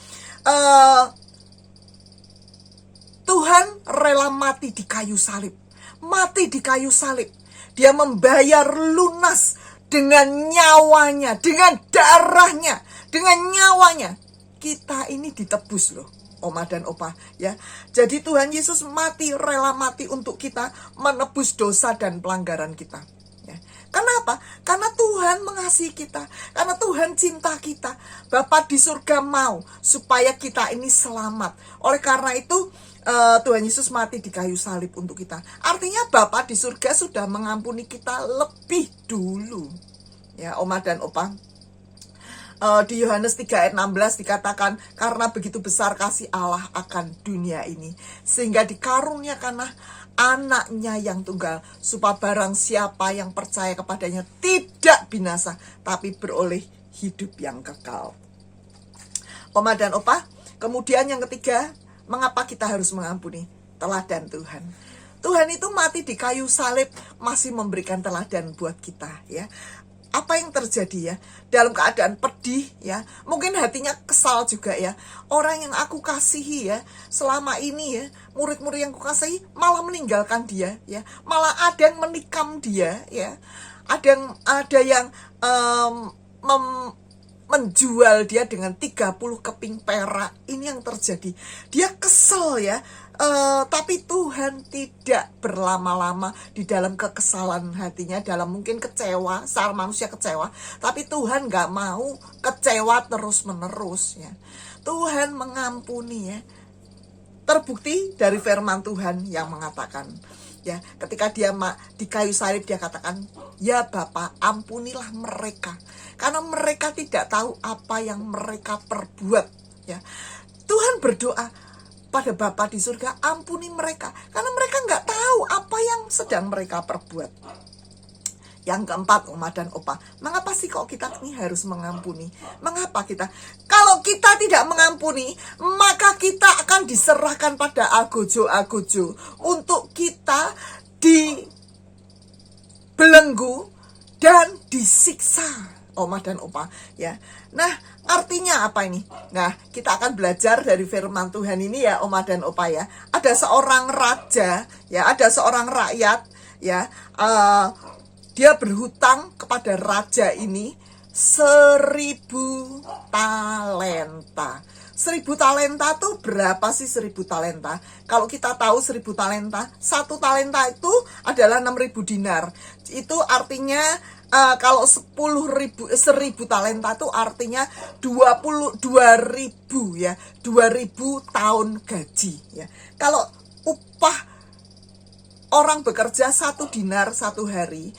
Tuhan rela mati di kayu salib. Mati di kayu salib. Dia membayar lunas dengan nyawanya, dengan darahnya, dengan nyawanya. Kita ini ditebus loh, Oma dan Opa ya. Jadi Tuhan Yesus mati, rela mati untuk kita, menebus dosa dan pelanggaran kita. Ya. Kenapa? Karena Tuhan mengasihi kita, karena Tuhan cinta kita. Bapa di surga mau supaya kita ini selamat. Oleh karena itu Tuhan Yesus mati di kayu salib untuk kita. Artinya Bapa di surga sudah mengampuni kita lebih dulu. Ya, Oma dan Opa. Di Yohanes 3 ayat 16 dikatakan, karena begitu besar kasih Allah akan dunia ini, sehingga dikaruniakanlah anaknya yang tunggal, supaya barang siapa yang percaya kepadanya tidak binasa, tapi beroleh hidup yang kekal. Oma dan Opa, kemudian yang ketiga, mengapa kita harus mengampuni? Teladan Tuhan. Tuhan itu mati di kayu salib masih memberikan teladan buat kita ya. Apa yang terjadi ya? Dalam keadaan pedih ya, mungkin hatinya kesal juga ya. Orang yang aku kasihi ya, selama ini ya, murid-murid yang aku kasihi malah meninggalkan dia ya. Malah ada yang menikam dia ya. Ada yang menjual dia dengan 30 keping perak. Ini yang terjadi. Dia kesel ya. Tapi Tuhan tidak berlama-lama di dalam kekesalan hatinya, dalam mungkin kecewa, secara manusia kecewa. Tapi Tuhan gak mau kecewa terus-menerus ya. Tuhan mengampuni ya. Terbukti dari firman Tuhan yang mengatakan ya, ketika dia di kayu salib dia katakan, ya Bapa, ampunilah mereka karena mereka tidak tahu apa yang mereka perbuat ya. Tuhan berdoa pada Bapa di surga, ampuni mereka karena mereka nggak tahu apa yang sedang mereka perbuat. Yang keempat, Oma dan Opa, mengapa sih kok kita ini harus mengampuni? Mengapa kita? Kalau kita tidak mengampuni, maka kita akan diserahkan pada agojo-agojo untuk kita dibelenggu dan disiksa, Oma dan Opa ya. Nah, artinya apa ini? Nah, kita akan belajar dari firman Tuhan ini ya, Oma dan Opa ya. Ada seorang raja ya, ada seorang rakyat ya, dia berhutang kepada raja ini 1000 talenta. 1000 talenta tuh berapa sih 1000 talenta? Kalau kita tahu 1000 talenta, 1 talenta itu adalah 6.000 dinar. Itu artinya kalau 10.000 talenta itu artinya 22.000 ya, 2.000 tahun gaji ya. Kalau upah orang bekerja 1 dinar 1 hari,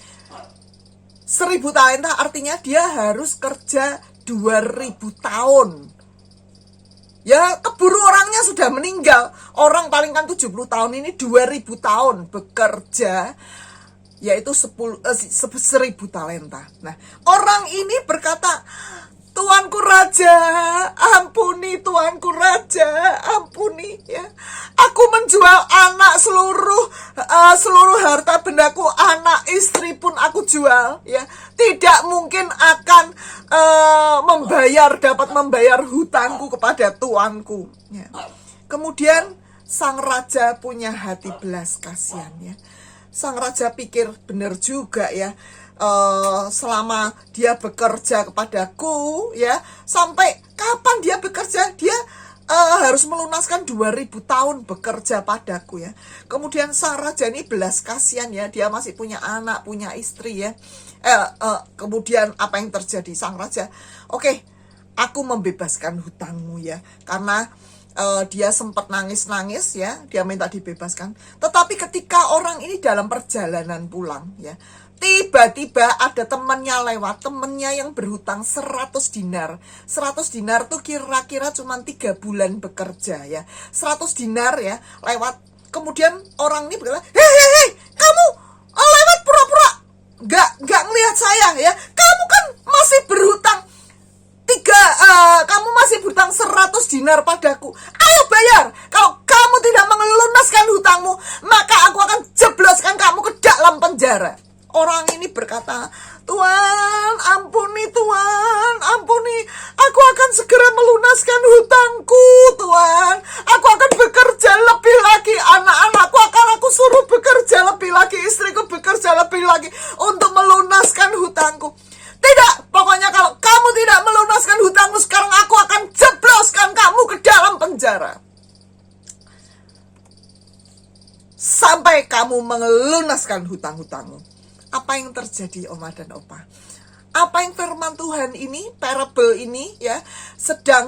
1000 talenta artinya dia harus kerja 2.000 tahun. Ya keburu orangnya sudah meninggal. Orang paling kan 70 tahun, ini 2.000 tahun bekerja, yaitu 1000 talenta. Nah, orang ini berkata, Tuanku Raja, ampuni Tuanku Raja, ampuni ya. Aku menjual anak seluruh harta bendaku, anak istri pun aku jual ya. Tidak mungkin akan dapat membayar hutangku kepada tuanku ya. Kemudian sang raja punya hati belas kasihan ya. Sang raja pikir, benar juga ya, selama dia bekerja kepadaku ya, sampai kapan dia bekerja? Dia harus melunaskan 2.000 tahun bekerja padaku ya. Kemudian sang raja ini belas kasihan ya, dia masih punya anak, punya istri ya. Kemudian apa yang terjadi? Sang raja, oke, aku membebaskan hutangmu ya, karena dia sempat nangis-nangis ya, dia minta dibebaskan. Tetapi ketika orang ini dalam perjalanan pulang ya, tiba-tiba ada temannya lewat, temannya yang berhutang 100 dinar. 100 dinar tuh kira-kira cuma 3 bulan bekerja ya. 100 dinar ya, lewat. Kemudian orang ini berkata, hei, kamu lewat pura-pura nggak ngelihat saya ya. Kamu kan masih berhutang kamu masih berhutang 100 dinar padaku. Ayo bayar. Kalau kamu tidak melunaskan hutangmu, maka aku akan jebloskan kamu ke dalam penjara. Orang ini berkata, Tuhan, ampuni Tuhan, ampuni. Aku akan segera melunaskan hutangku, Tuhan. Aku akan bekerja lebih lagi, anak-anakku akan aku suruh bekerja lebih lagi, istriku bekerja lebih lagi untuk melunaskan hutangku. Tidak, pokoknya kalau kamu tidak melunaskan hutangmu sekarang, aku akan jebloskan kamu ke dalam penjara. Sampai kamu melunaskan hutang-hutangmu. Apa yang terjadi, Oma dan Opa? Apa yang firman Tuhan ini, parable ini ya,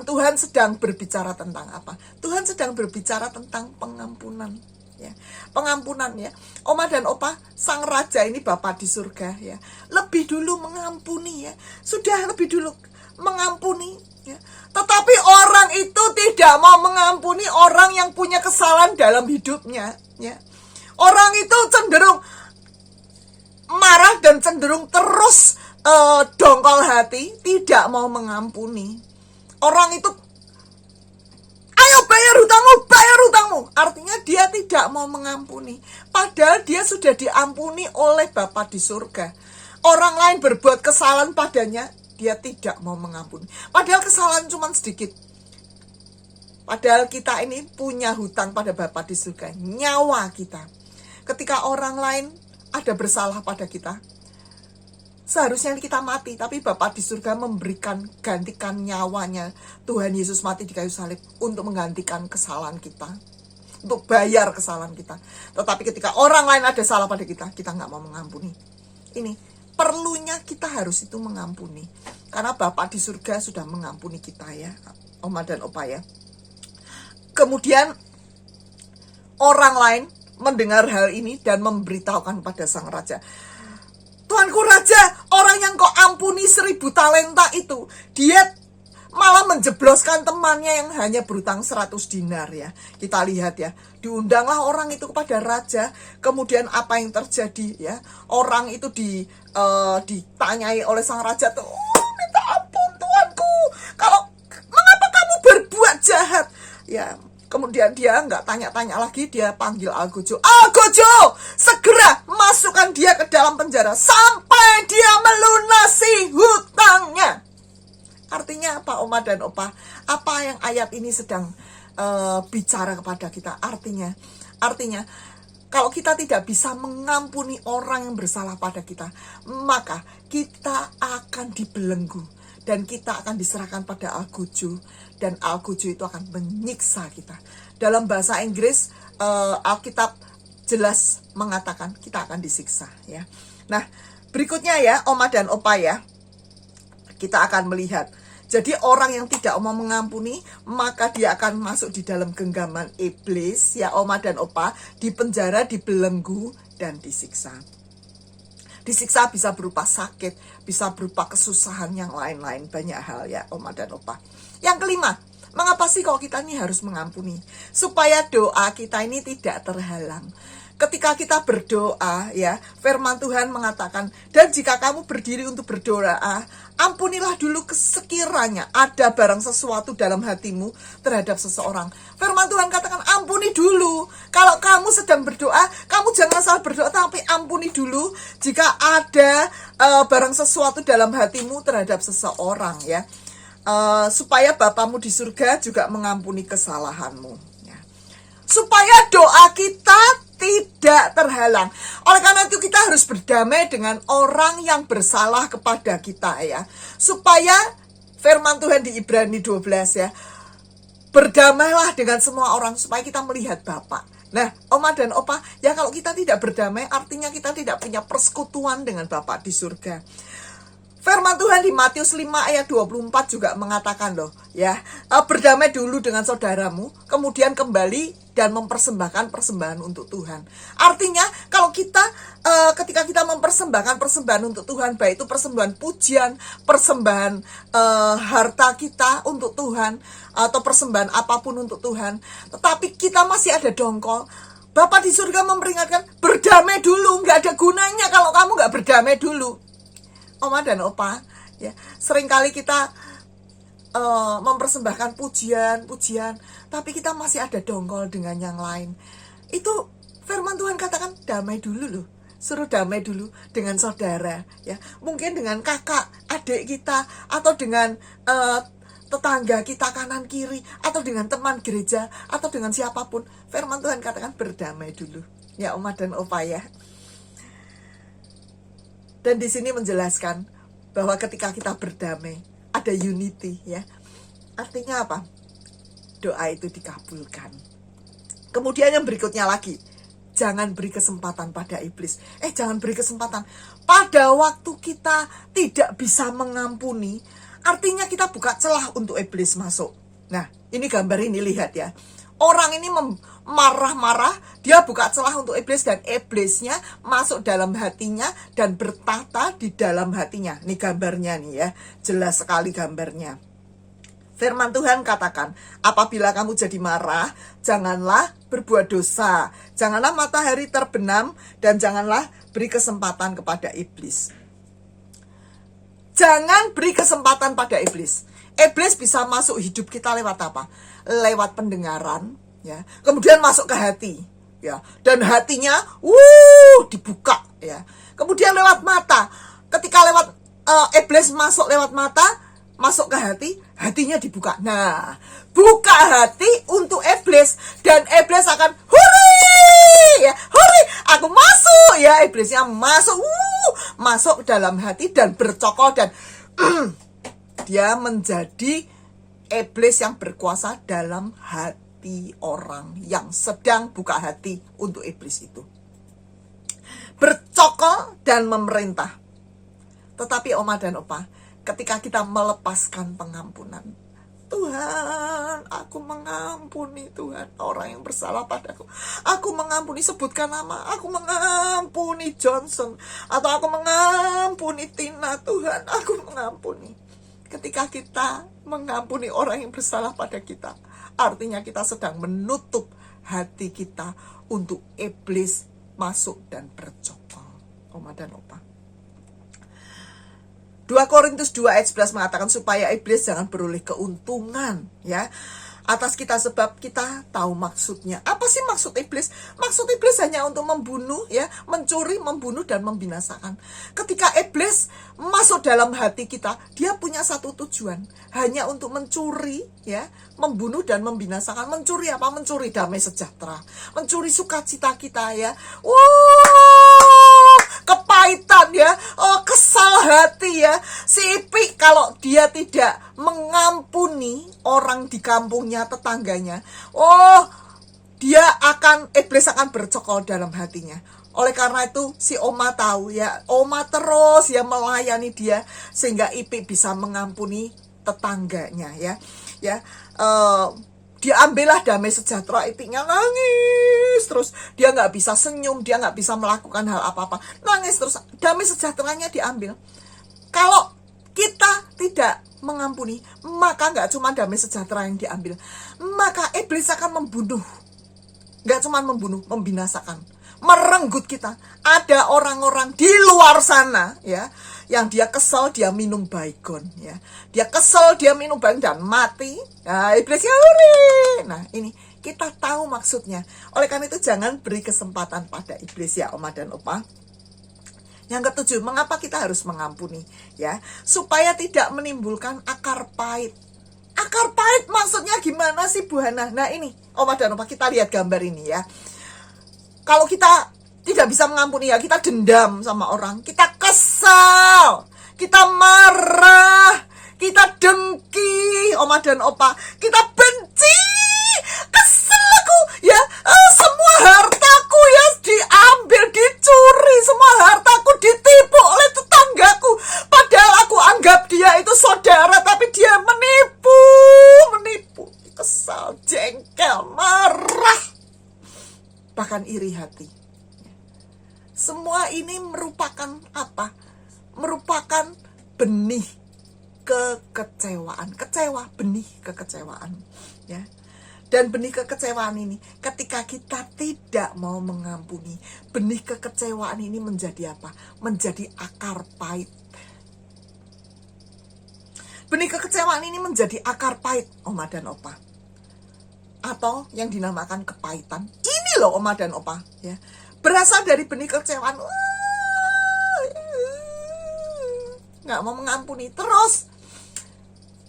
Tuhan sedang berbicara tentang apa? Tuhan sedang berbicara tentang pengampunan ya. Pengampunan ya. Oma dan Opa, sang raja ini Bapa di surga ya, lebih dulu mengampuni ya. Sudah lebih dulu mengampuni ya. Tetapi orang itu tidak mau mengampuni orang yang punya kesalahan dalam hidupnya ya. Orang itu cenderung marah dan cenderung terus dongkol hati, tidak mau mengampuni. Orang itu, ayo bayar hutangmu. Artinya dia tidak mau mengampuni. Padahal dia sudah diampuni oleh Bapa di surga. Orang lain berbuat kesalahan padanya, dia tidak mau mengampuni. Padahal kesalahan cuma sedikit. Padahal kita ini punya hutang pada Bapa di surga, nyawa kita. Ketika orang lain ada bersalah pada kita, seharusnya kita mati, tapi Bapa di surga gantikan nyawanya. Tuhan Yesus mati di kayu salib untuk menggantikan kesalahan kita, untuk bayar kesalahan kita. Tetapi ketika orang lain ada salah pada kita, kita nggak mau mengampuni. Ini perlunya kita harus itu mengampuni, karena Bapa di surga sudah mengampuni kita ya, Oma dan Opa ya. Kemudian orang lain mendengar hal ini dan memberitahukan pada sang raja, Tuanku Raja, orang yang kau ampuni 1000 talenta itu, dia malah menjebloskan temannya yang hanya berutang 100 dinar ya. Kita lihat ya, diundanglah orang itu kepada raja. Kemudian apa yang terjadi ya? Orang itu ditanyai oleh sang raja tuh, minta ampun tuanku, kalau mengapa kamu berbuat jahat ya. Kemudian dia nggak tanya-tanya lagi, dia panggil Algojo. Algojo, segera masukkan dia ke dalam penjara sampai dia melunasi hutangnya. Artinya apa, Oma dan Opa? Apa yang ayat ini sedang bicara kepada kita? Artinya kalau kita tidak bisa mengampuni orang yang bersalah pada kita, maka kita akan dibelenggu dan kita akan diserahkan pada Algojo, dan Algojo itu akan menyiksa kita. Dalam bahasa Inggris, Alkitab jelas mengatakan kita akan disiksa ya. Nah, berikutnya ya, Oma dan Opa ya, kita akan melihat. Jadi orang yang tidak mau mengampuni, maka dia akan masuk di dalam genggaman iblis ya, Oma dan Opa, di penjara, dibelenggu dan disiksa. Disiksa bisa berupa sakit, bisa berupa kesusahan yang lain-lain, banyak hal ya, Oma dan Opa. Yang kelima, mengapa sih kok kita ini harus mengampuni? Supaya doa kita ini tidak terhalang. Ketika kita berdoa ya, firman Tuhan mengatakan, dan jika kamu berdiri untuk berdoa, ampunilah dulu sekiranya ada barang sesuatu dalam hatimu terhadap seseorang. Firman Tuhan katakan ampuni dulu. Kalau kamu sedang berdoa, kamu jangan salah berdoa, tapi ampuni dulu jika ada barang sesuatu dalam hatimu terhadap seseorang ya. Supaya Bapamu di surga juga mengampuni kesalahanmu ya. Supaya doa kita tidak terhalang. Oleh karena itu kita harus berdamai dengan orang yang bersalah kepada kita ya. Supaya firman Tuhan di Ibrani 12 ya, berdamailah dengan semua orang supaya kita melihat Bapa. Nah, Oma dan Opa, ya kalau kita tidak berdamai, artinya kita tidak punya persekutuan dengan Bapa di surga. Firman Tuhan di Matius 5 ayat 24 juga mengatakan loh ya, berdamai dulu dengan saudaramu, kemudian kembali dan mempersembahkan persembahan untuk Tuhan. Artinya kalau kita ketika kita mempersembahkan persembahan untuk Tuhan, baik itu persembahan pujian, persembahan harta kita untuk Tuhan, atau persembahan apapun untuk Tuhan, tetapi kita masih ada dongkol, Bapa di surga memperingatkan, berdamai dulu. Nggak ada gunanya kalau kamu nggak berdamai dulu. Oma dan Opa ya, seringkali kita mempersembahkan pujian, tapi kita masih ada dongkol dengan yang lain. Itu firman Tuhan katakan damai dulu loh. Suruh damai dulu dengan saudara ya. Mungkin dengan kakak, adik kita, atau dengan tetangga kita kanan kiri, atau dengan teman gereja, atau dengan siapapun. Firman Tuhan katakan berdamai dulu. Ya Oma dan Opa ya. Dan di sini menjelaskan bahwa ketika kita berdamai, ada unity ya. Artinya apa? Doa itu dikabulkan. Kemudian yang berikutnya lagi, jangan beri kesempatan pada iblis. Jangan beri kesempatan. Pada waktu kita tidak bisa mengampuni, artinya kita buka celah untuk iblis masuk. Nah, ini gambar ini, lihat ya. Orang ini marah-marah, dia buka celah untuk iblis, dan iblisnya masuk dalam hatinya dan bertata di dalam hatinya. Ini gambarnya nih ya, jelas sekali gambarnya. Firman Tuhan katakan, apabila kamu jadi marah, janganlah berbuat dosa, janganlah matahari terbenam, dan janganlah beri kesempatan kepada iblis. Jangan beri kesempatan pada iblis. Iblis bisa masuk hidup kita lewat apa? Lewat pendengaran, ya. Kemudian masuk ke hati, ya. Dan hatinya, dibuka, ya. Kemudian lewat mata. Ketika iblis masuk lewat mata, masuk ke hati, hatinya dibuka. Nah, buka hati untuk iblis, dan iblis akan huri, ya, huri, aku masuk, ya. Iblisnya masuk dalam hati dan bercokol, dan dia menjadi iblis yang berkuasa dalam hati orang yang sedang buka hati untuk iblis itu. Bercokol dan memerintah. Tetapi Oma dan Opa, ketika kita melepaskan pengampunan, Tuhan, aku mengampuni Tuhan orang yang bersalah padaku. Aku mengampuni, sebutkan nama, aku mengampuni Johnson, atau aku mengampuni Tina, Tuhan, aku mengampuni. Ketika kita mengampuni orang yang bersalah pada kita, artinya kita sedang menutup hati kita untuk iblis masuk dan bercokol. Oma dan Opa. 2 Korintus 2 ayat 11 mengatakan supaya iblis jangan beroleh keuntungan, ya, atas kita, sebab kita tahu maksudnya. Apa sih maksud iblis? Maksud iblis hanya untuk membunuh, ya, mencuri, membunuh, dan membinasakan. Ketika iblis masuk dalam hati kita, dia punya satu tujuan, hanya untuk mencuri, ya, membunuh dan membinasakan. Mencuri apa? Mencuri damai sejahtera, mencuri sukacita kita, ya. Kepahitan, ya, kesal hati, ya. Si Ipi kalau dia tidak mengampuni orang di kampungnya, tetangganya, iblis akan bercokol dalam hatinya. Oleh karena itu si Oma tahu, ya, Oma terus, ya, melayani dia sehingga Ipi bisa mengampuni tetangganya, ya. Dia ambillah damai sejahtera, Ipinya nangis terus, dia nggak bisa senyum, dia nggak bisa melakukan hal apa-apa, nangis terus, damai sejahteranya diambil. Kalau kita tidak mengampuni, maka nggak cuma damai sejahtera yang diambil, maka iblis akan membunuh. Nggak cuma membunuh, membinasakan, merenggut kita. Ada orang-orang di luar sana, ya, yang dia kesel, dia minum baygon, ya. Dia kesel, dia minum baygon dan mati. Nah, iblisnya huri. Nah, ini kita tahu maksudnya. Oleh karena itu jangan beri kesempatan pada iblis, ya, Oma dan Opa. Yang ketujuh, mengapa kita harus mengampuni, ya? Supaya tidak menimbulkan akar pahit. Akar pahit maksudnya gimana sih, Bu Hana? Nah, ini Oma dan Opa, kita lihat gambar ini, ya. Kalau kita tidak bisa mengampuni, ya, kita dendam sama orang, kita kesal, kita marah, kita dengki, Oma dan Opa, kita benci, kesel aku, ya, semua hartaku, ya, diambil, dicuri, semua hartaku ditipu oleh tetanggaku, padahal aku anggap dia itu saudara, tapi dia menipu, kesal, jengkel, marah, bahkan iri hati. Semua ini merupakan apa? Merupakan benih kekecewaan. Benih kekecewaan, ya. Dan benih kekecewaan ini, ketika kita tidak mau mengampuni, benih kekecewaan ini menjadi apa? Menjadi akar pahit. Benih kekecewaan ini menjadi akar pahit, Oma dan Opa. Atau yang dinamakan kepahitan. Ini loh, Oma dan Opa, ya. Berasal dari benih kekecewaan. Nggak mau mengampuni. Terus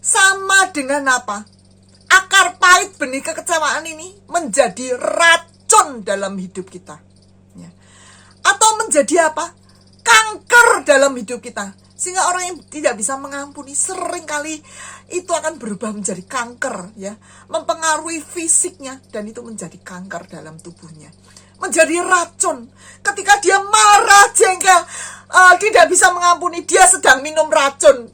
sama dengan apa? Akar pahit benih kekecewaan ini menjadi racun dalam hidup kita, ya. Atau menjadi apa? Kanker dalam hidup kita. Sehingga orang yang tidak bisa mengampuni seringkali itu akan berubah menjadi kanker, ya. Mempengaruhi fisiknya dan itu menjadi kanker dalam tubuhnya. Menjadi racun. Ketika dia marah, jengkel, tidak bisa mengampuni, dia sedang minum racun.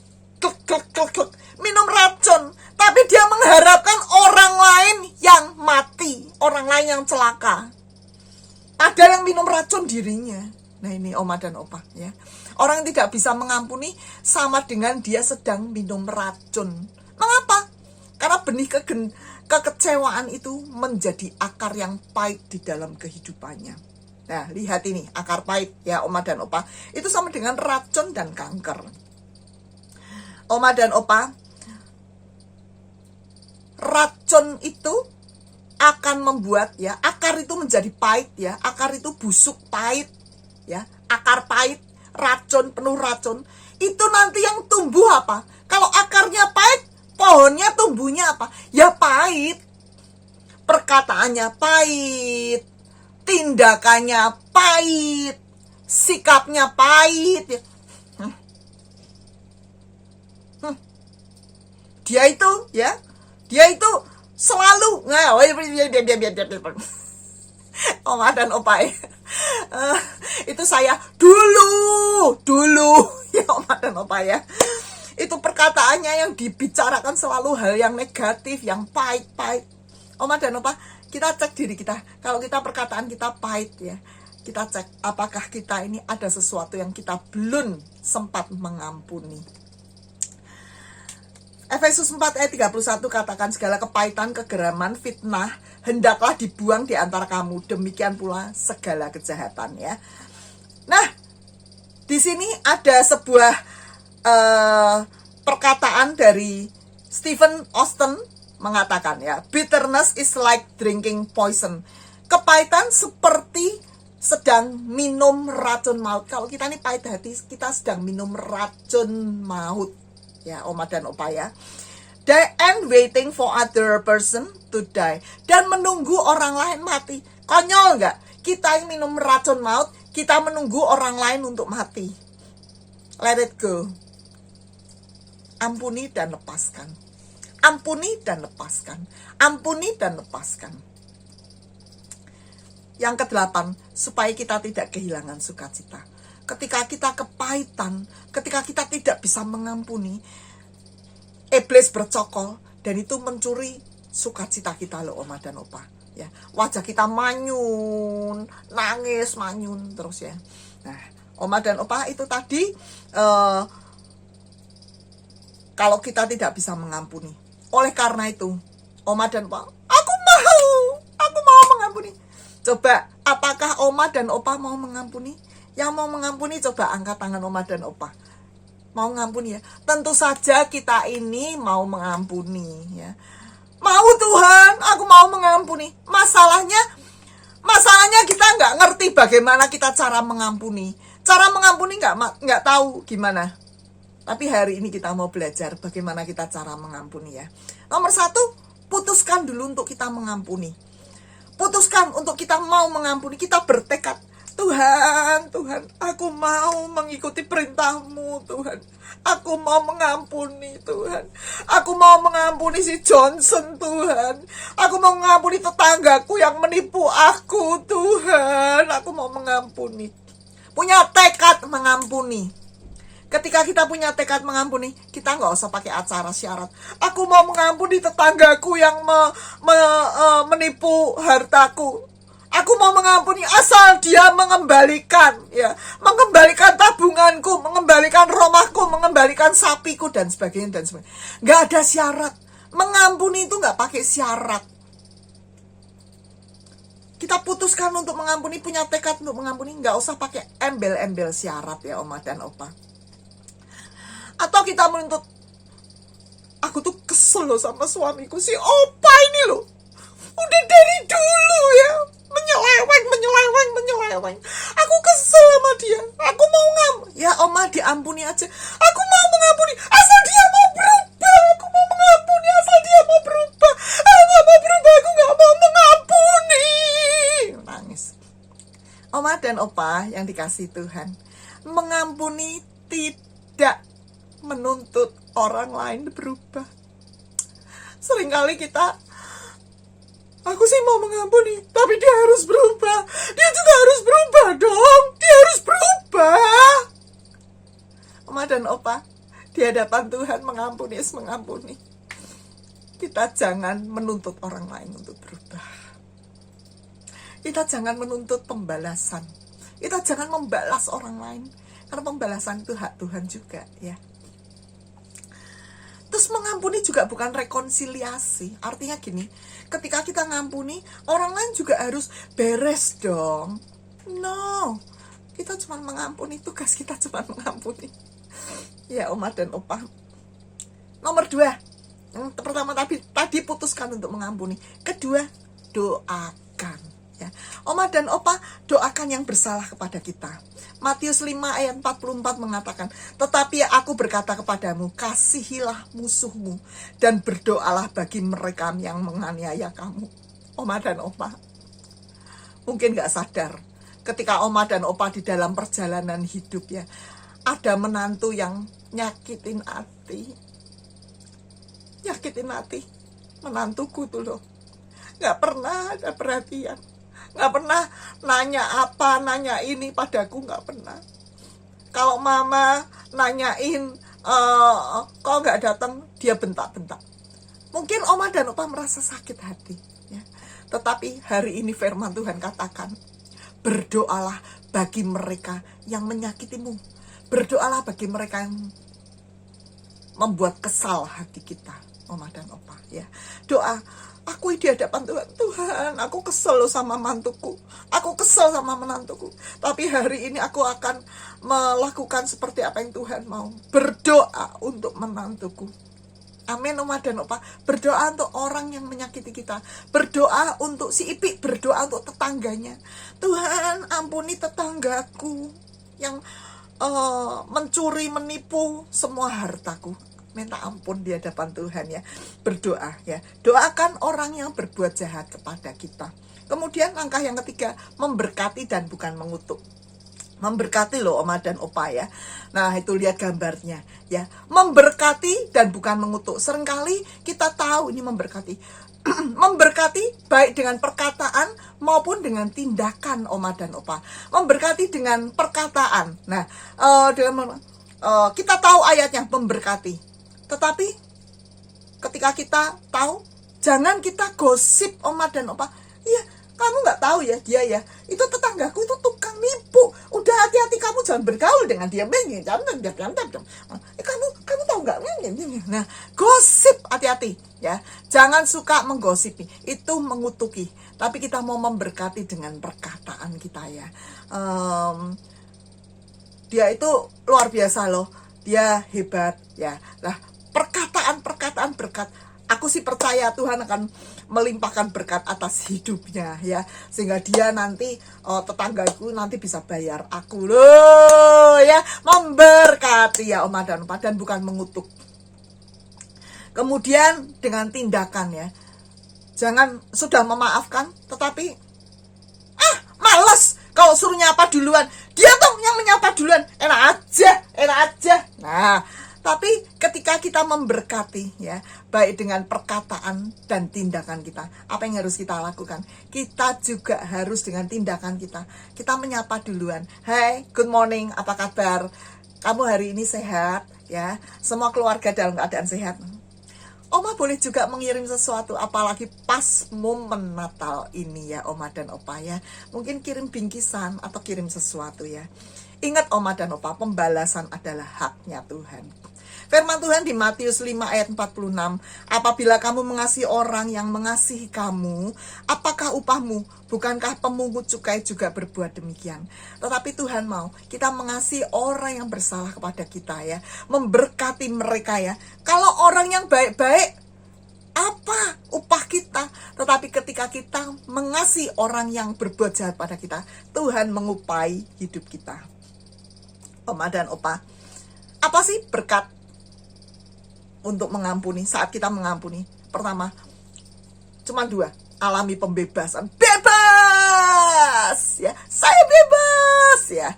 Minum racun. Tapi dia mengharapkan orang lain yang mati, orang lain yang celaka. Ada yang minum racun dirinya. Nah, ini Oma dan Opa, ya. Orang yang tidak bisa mengampuni sama dengan dia sedang minum racun. Mengapa? Karena benih kekecewaan itu menjadi akar yang pahit di dalam kehidupannya. Nah, lihat ini, akar pahit, ya, Oma dan Opa. Itu sama dengan racun dan kanker. Oma dan Opa, racun itu akan membuat ya, akar itu menjadi pahit ya, akar itu busuk pahit ya, akar pahit, racun, penuh racun. Itu nanti yang tumbuh apa? Kalau akarnya pahit, pohonnya tumbuhnya apa? Ya pahit. Perkataannya pahit, tindakannya pahit, sikapnya pahit. Dia itu selalu Oma dan Opa ya. Itu saya dulu ya Oma dan Opa ya. Itu perkataannya yang dibicarakan selalu hal yang negatif, yang pahit-pahit. Oma dan Opa, kita cek diri kita. Kalau kita perkataan kita pahit ya, kita cek apakah kita ini ada sesuatu yang kita belum sempat mengampuni. Efesus 4 ayat 31 katakan segala kepahitan, kegeraman, fitnah hendaklah dibuang di antara kamu. Demikian pula segala kejahatan ya. Nah, di sini ada sebuah perkataan dari Stephen Austin mengatakan ya, bitterness is like drinking poison. Kepahitan seperti sedang minum racun maut. Kalau kita ini pahit hati, kita sedang minum racun maut. Ya, Oma dan Opa ya. Die and waiting for other person to die. Dan menunggu orang lain mati. Konyol nggak? Kita yang minum racun maut, kita menunggu orang lain untuk mati. Let it go. Ampuni dan lepaskan. Ampuni dan lepaskan. Ampuni dan lepaskan. Yang ke-8, supaya kita tidak kehilangan sukacita. Ketika kita kepahitan, ketika kita tidak bisa mengampuni, iblis bercokol dan itu mencuri sukacita kita loh Oma dan Opa ya. Wajah kita manyun, nangis manyun terus ya. Nah, Oma dan Opa itu tadi kalau kita tidak bisa mengampuni. Oleh karena itu, Oma dan Opa, aku mau mengampuni. Coba, apakah Oma dan Opa mau mengampuni? Yang mau mengampuni coba angkat tangan Oma dan Opa. Mau mengampuni ya? Tentu saja kita ini mau mengampuni ya. Mau Tuhan, aku mau mengampuni. Masalahnya kita nggak ngerti bagaimana kita cara mengampuni. Cara mengampuni nggak tahu gimana. Tapi hari ini kita mau belajar bagaimana kita cara mengampuni ya. Nomor 1, putuskan dulu untuk kita mengampuni. Putuskan untuk kita mau mengampuni. Kita bertekad, Tuhan, aku mau mengikuti perintah-Mu, Tuhan. Aku mau mengampuni, Tuhan. Aku mau mengampuni si Johnson, Tuhan. Aku mau mengampuni tetanggaku yang menipu aku, Tuhan. Aku mau mengampuni. Punya tekad mengampuni. Ketika kita punya tekad mengampuni, kita nggak usah pakai acara syarat. Aku mau mengampuni tetanggaku yang menipu hartaku. Aku mau mengampuni asal dia mengembalikan tabunganku, mengembalikan rumahku, mengembalikan sapiku dan sebagainya. Nggak ada syarat. Mengampuni itu nggak pakai syarat. Kita putuskan untuk mengampuni, punya tekad untuk mengampuni, nggak usah pakai embel-embel syarat ya Oma dan Opa. Atau kita menuntut, aku tuh kesel loh sama suamiku, si Opa ini loh, udah dari dulu ya menyeleweng. Aku kesel sama dia. Aku mau ya Oma diampuni aja. Aku mau mengampuni asal dia mau berubah. Aku mau mengampuni asal dia mau berubah. Aku gak mau berubah, aku gak mau mengampuni. Nangis. Oma dan Opa yang dikasih Tuhan, mengampuni tidak menuntut orang lain berubah. Seringkali kita, aku sih mau mengampuni, tapi dia harus berubah. Dia juga harus berubah dong. Dia harus berubah. Oma dan Opa, di hadapan Tuhan mengampuni. Kita jangan menuntut orang lain untuk berubah. Kita jangan menuntut pembalasan. Kita jangan membalas orang lain. Karena pembalasan itu hak Tuhan juga ya. Terus mengampuni juga bukan rekonsiliasi. Artinya gini, ketika kita ngampuni, orang lain juga harus beres dong. No, kita cuma mengampuni, tugas kita cuma mengampuni. Ya Oma dan Opa, Nomor 2, yang pertama tadi putuskan untuk mengampuni. Kedua, doakan ya. Oma dan opa, doakan yang bersalah kepada kita. Matius 5 ayat 44 mengatakan, tetapi aku berkata kepadamu, kasihilah musuhmu dan berdoalah bagi mereka yang menganiaya kamu. Oma dan opa, mungkin gak sadar ketika oma dan opa di dalam perjalanan hidup ya, ada menantu yang nyakitin hati. Menantuku tuh loh, gak pernah ada perhatian, gak pernah nanya ini padaku, gak pernah. Kalau mama nanyain kok gak datang, dia bentak-bentak. Mungkin oma dan opa merasa sakit hati ya. Tetapi hari ini firman Tuhan katakan, berdoalah bagi mereka yang menyakitimu, berdoalah bagi mereka yang membuat kesal hati kita, oma dan opa ya. Doa, aku di hadapan Tuhan, Tuhan aku kesel loh sama mantuku, aku kesel sama menantuku, tapi hari ini aku akan melakukan seperti apa yang Tuhan mau, berdoa untuk menantuku. Amin oma dan opa. Berdoa untuk orang yang menyakiti kita, berdoa untuk si Ipi, berdoa untuk tetangganya. Tuhan ampuni tetanggaku yang mencuri, menipu semua hartaku. Minta ampun di hadapan Tuhan ya. Berdoa ya. Doakan orang yang berbuat jahat kepada kita. Kemudian langkah yang ketiga, memberkati dan bukan mengutuk. Memberkati loh oma dan opa ya. Nah itu lihat gambarnya ya. Memberkati dan bukan mengutuk. Seringkali kita tahu ini memberkati. Memberkati baik dengan perkataan maupun dengan tindakan oma dan opa. Memberkati dengan perkataan. Nah kita tahu ayatnya memberkati. Tetapi ketika kita tahu, jangan kita gosip oma dan opa. Iya, kamu nggak tahu ya dia ya, itu tetanggaku itu tukang nipu. Udah hati-hati kamu, jangan bergaul dengan dia. Kamu tahu nggak? Nah, gosip hati-hati ya. Jangan suka menggosipi, itu mengutuki. Tapi kita mau memberkati dengan perkataan kita ya. Dia itu luar biasa loh. Dia hebat ya. Nah, perkataan berkat. Aku sih percaya Tuhan akan melimpahkan berkat atas hidupnya ya, sehingga dia nanti tetanggaku nanti bisa bayar aku loh ya. Memberkati ya oma dan opa, dan bukan mengutuk. Kemudian dengan tindakan ya, jangan sudah memaafkan tetapi males kalau suruh nyapa duluan. Dia tuh yang menyapa duluan, enak aja. Nah, tapi ketika kita memberkati ya, baik dengan perkataan dan tindakan kita, apa yang harus kita lakukan? Kita juga harus dengan tindakan kita. Kita menyapa duluan. Hai, good morning, apa kabar? Kamu hari ini sehat ya? Semua keluarga dalam keadaan sehat. Oma boleh juga mengirim sesuatu, apalagi pas momen Natal ini ya oma dan opa ya. Mungkin kirim bingkisan atau kirim sesuatu ya. Ingat oma dan opa, pembalasan adalah haknya Tuhan. Firman Tuhan di Matius 5 ayat 46, apabila kamu mengasihi orang yang mengasihi kamu, apakah upahmu? Bukankah pemungut cukai juga berbuat demikian? Tetapi Tuhan mau kita mengasihi orang yang bersalah kepada kita ya, memberkati mereka ya. Kalau orang yang baik-baik, apa upah kita? Tetapi ketika kita mengasihi orang yang berbuat jahat pada kita, Tuhan mengupahi hidup kita. Oma dan opa, apa sih berkat untuk mengampuni? Saat kita mengampuni, pertama, cuma 2, alami pembebasan. Bebas ya, saya bebas ya.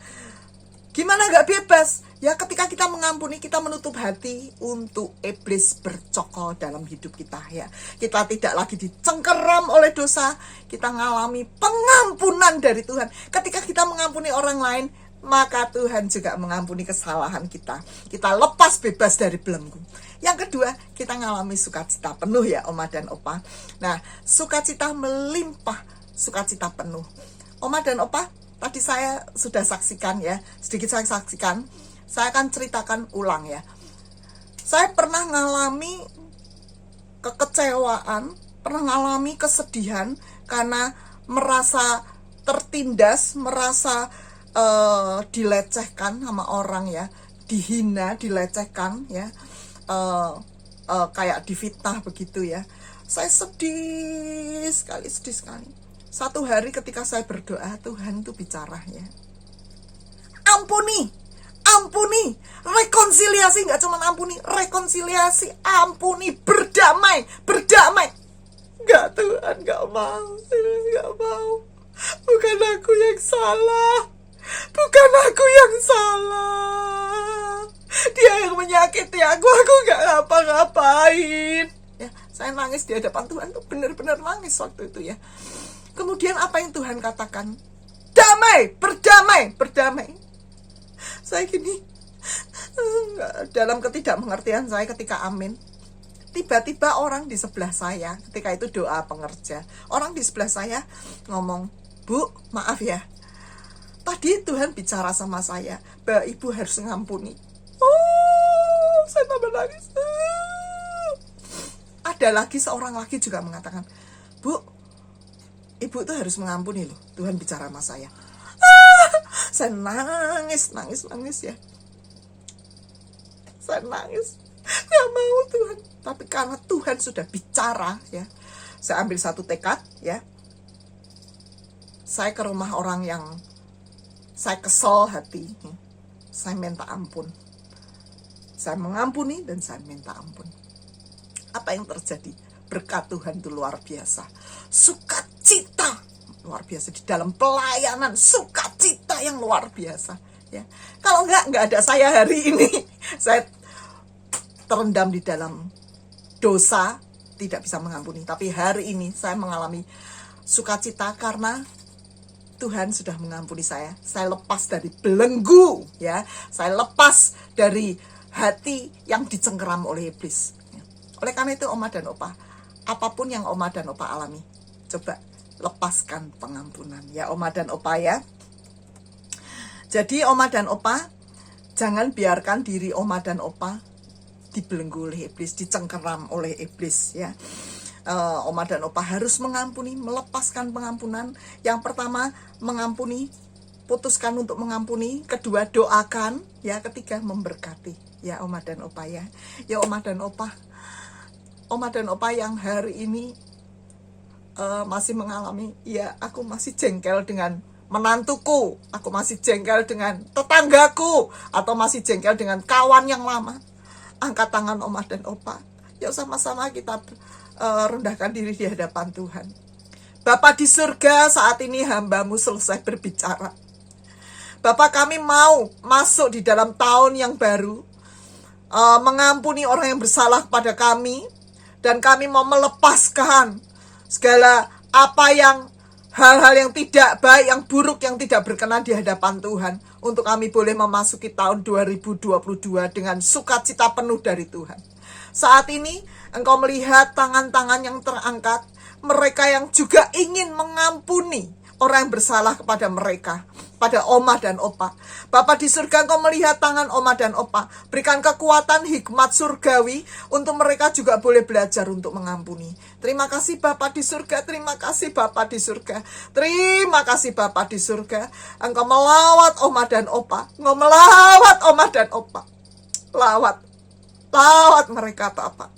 Gimana gak bebas? Ya ketika kita mengampuni, kita menutup hati untuk iblis bercokol dalam hidup kita ya. Kita tidak lagi dicengkeram oleh dosa, kita mengalami pengampunan dari Tuhan. Ketika kita mengampuni orang lain, maka Tuhan juga mengampuni kesalahan kita. Kita lepas bebas dari belenggu. Yang kedua, kita mengalami sukacita penuh ya oma dan opa. Nah, sukacita melimpah, sukacita penuh. Oma dan opa, tadi saya sudah saksikan ya, sedikit saya saksikan. Saya akan ceritakan ulang ya. Saya pernah mengalami kekecewaan, pernah mengalami kesedihan karena merasa tertindas, merasa dilecehkan sama orang ya, dihina, dilecehkan ya, kayak difitnah begitu ya. Saya sedih sekali. Satu hari ketika saya berdoa, Tuhan tuh bicara ya. Ampuni, rekonsiliasi, nggak cuma ampuni, rekonsiliasi, ampuni, berdamai. Nggak Tuhan, nggak mau, nggak mau. Bukan aku yang salah. Dia yang menyakiti aku nggak ngapa-ngapain. Ya, saya nangis di hadapan Tuhan tuh benar-benar nangis waktu itu ya. Kemudian apa yang Tuhan katakan? Berdamai. Saya gini, dalam ketidakmengertian saya ketika amin, tiba-tiba orang di sebelah saya, ketika itu doa pengerja, orang di sebelah saya ngomong, "Bu, maaf ya, tadi Tuhan bicara sama saya bahwa ibu harus ngampuni." Oh, saya tambah nangis. Ada lagi seorang lagi juga mengatakan, "Bu, ibu tuh harus mengampuni loh, Tuhan bicara sama saya." Saya nangis ya. Saya nangis. Gak mau Tuhan. Tapi karena Tuhan sudah bicara ya, saya ambil satu tekad ya. Saya ke rumah orang yang saya kesel hati. Saya minta ampun. Saya mengampuni dan saya minta ampun. Apa yang terjadi? Berkat Tuhan itu luar biasa. Sukacita luar biasa di dalam pelayanan, sukacita yang luar biasa ya. Kalau nggak ada saya hari ini, saya terendam di dalam dosa, tidak bisa mengampuni. Tapi hari ini saya mengalami sukacita karena Tuhan sudah mengampuni saya. Saya lepas dari belenggu ya. Saya lepas dari hati yang dicengkeram oleh iblis ya. Oleh karena itu Oma dan Opa, apapun yang Oma dan Opa alami, coba lepaskan pengampunan ya Oma dan Opa ya. Jadi Oma dan Opa, jangan biarkan diri Oma dan Opa dibelenggu oleh iblis, dicengkeram oleh iblis ya. Oma dan Opa harus mengampuni, melepaskan pengampunan. Yang pertama, mengampuni, putuskan untuk mengampuni. Kedua, doakan ya. Ketiga, memberkati ya Oma dan Opa ya. Ya Oma dan Opa yang hari ini masih mengalami, ya aku masih jengkel dengan menantuku, aku masih jengkel dengan tetanggaku, atau masih jengkel dengan kawan yang lama. Angkat tangan Oma dan Opa, yuk sama-sama kita rendahkan diri di hadapan Tuhan. Bapa di surga, saat ini hamba-Mu selesai berbicara. Bapa, kami mau masuk di dalam tahun yang baru, mengampuni orang yang bersalah kepada kami, dan kami mau melepaskan segala hal-hal yang tidak baik, yang buruk, yang tidak berkenan di hadapan Tuhan, untuk kami boleh memasuki tahun 2022 dengan sukacita penuh dari Tuhan. Saat ini Engkau melihat tangan-tangan yang terangkat, mereka yang juga ingin mengampuni orang yang bersalah kepada mereka, pada Oma dan Opa. Bapa di surga, Engkau melihat tangan Oma dan Opa. Berikan kekuatan hikmat surgawi untuk mereka juga boleh belajar untuk mengampuni. Terima kasih Bapa di surga, terima kasih Bapa di surga. Terima kasih Bapa di surga. Engkau melawat Oma dan Opa. Engkau melawat Oma dan Opa. Lawat mereka Bapa.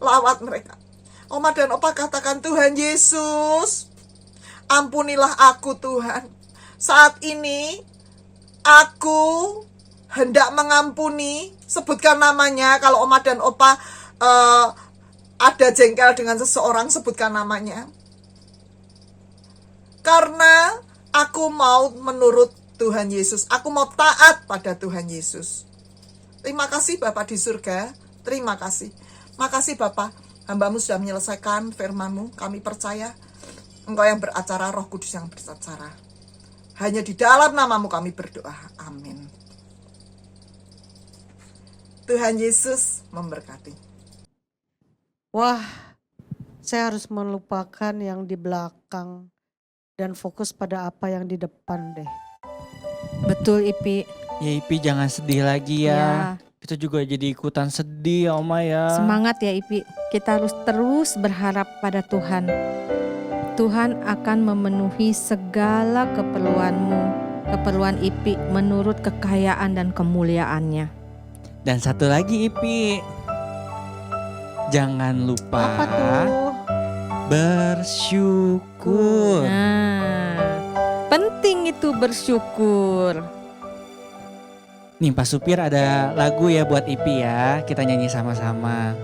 Lawat mereka. Oma dan Opa katakan, Tuhan Yesus, ampunilah aku Tuhan. Saat ini aku hendak mengampuni. Sebutkan namanya. Kalau Oma dan Opa ada jengkel dengan seseorang, sebutkan namanya. Karena aku mau menurut Tuhan Yesus. Aku mau taat pada Tuhan Yesus. Terima kasih Bapa di surga. Terima kasih. Makasih Bapa, hamba-Mu sudah menyelesaikan firman-Mu. Kami percaya Engkau yang beracara, Roh Kudus yang beracara. Hanya di dalam nama-Mu kami berdoa. Amin. Tuhan Yesus memberkati. Wah, saya harus melupakan yang di belakang dan fokus pada apa yang di depan deh. Betul Ipi. Ya Ipi, jangan sedih lagi ya. Kita juga jadi ikutan sedih ya Oma ya. Semangat ya Ipi. Kita harus terus berharap pada Tuhan. Tuhan akan memenuhi segala keperluanmu, keperluan Ipi menurut kekayaan dan kemuliaannya. Dan satu lagi Ipi, Jangan lupa Apa tuh? bersyukur. Nah, penting itu bersyukur. Nih Pak Supir ada lagu ya buat Ipi ya. Kita nyanyi sama-sama.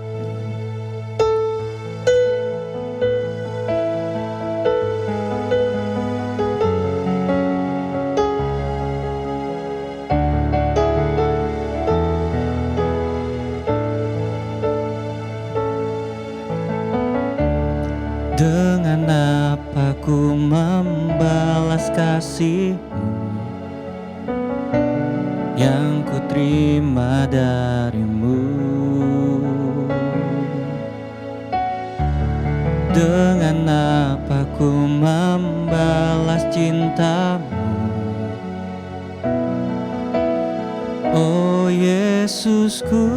Dengan apa ku membalas kasih-Mu yang ku terima dari-Mu? Dengan apa ku membalas cinta-Mu? Oh Yesusku,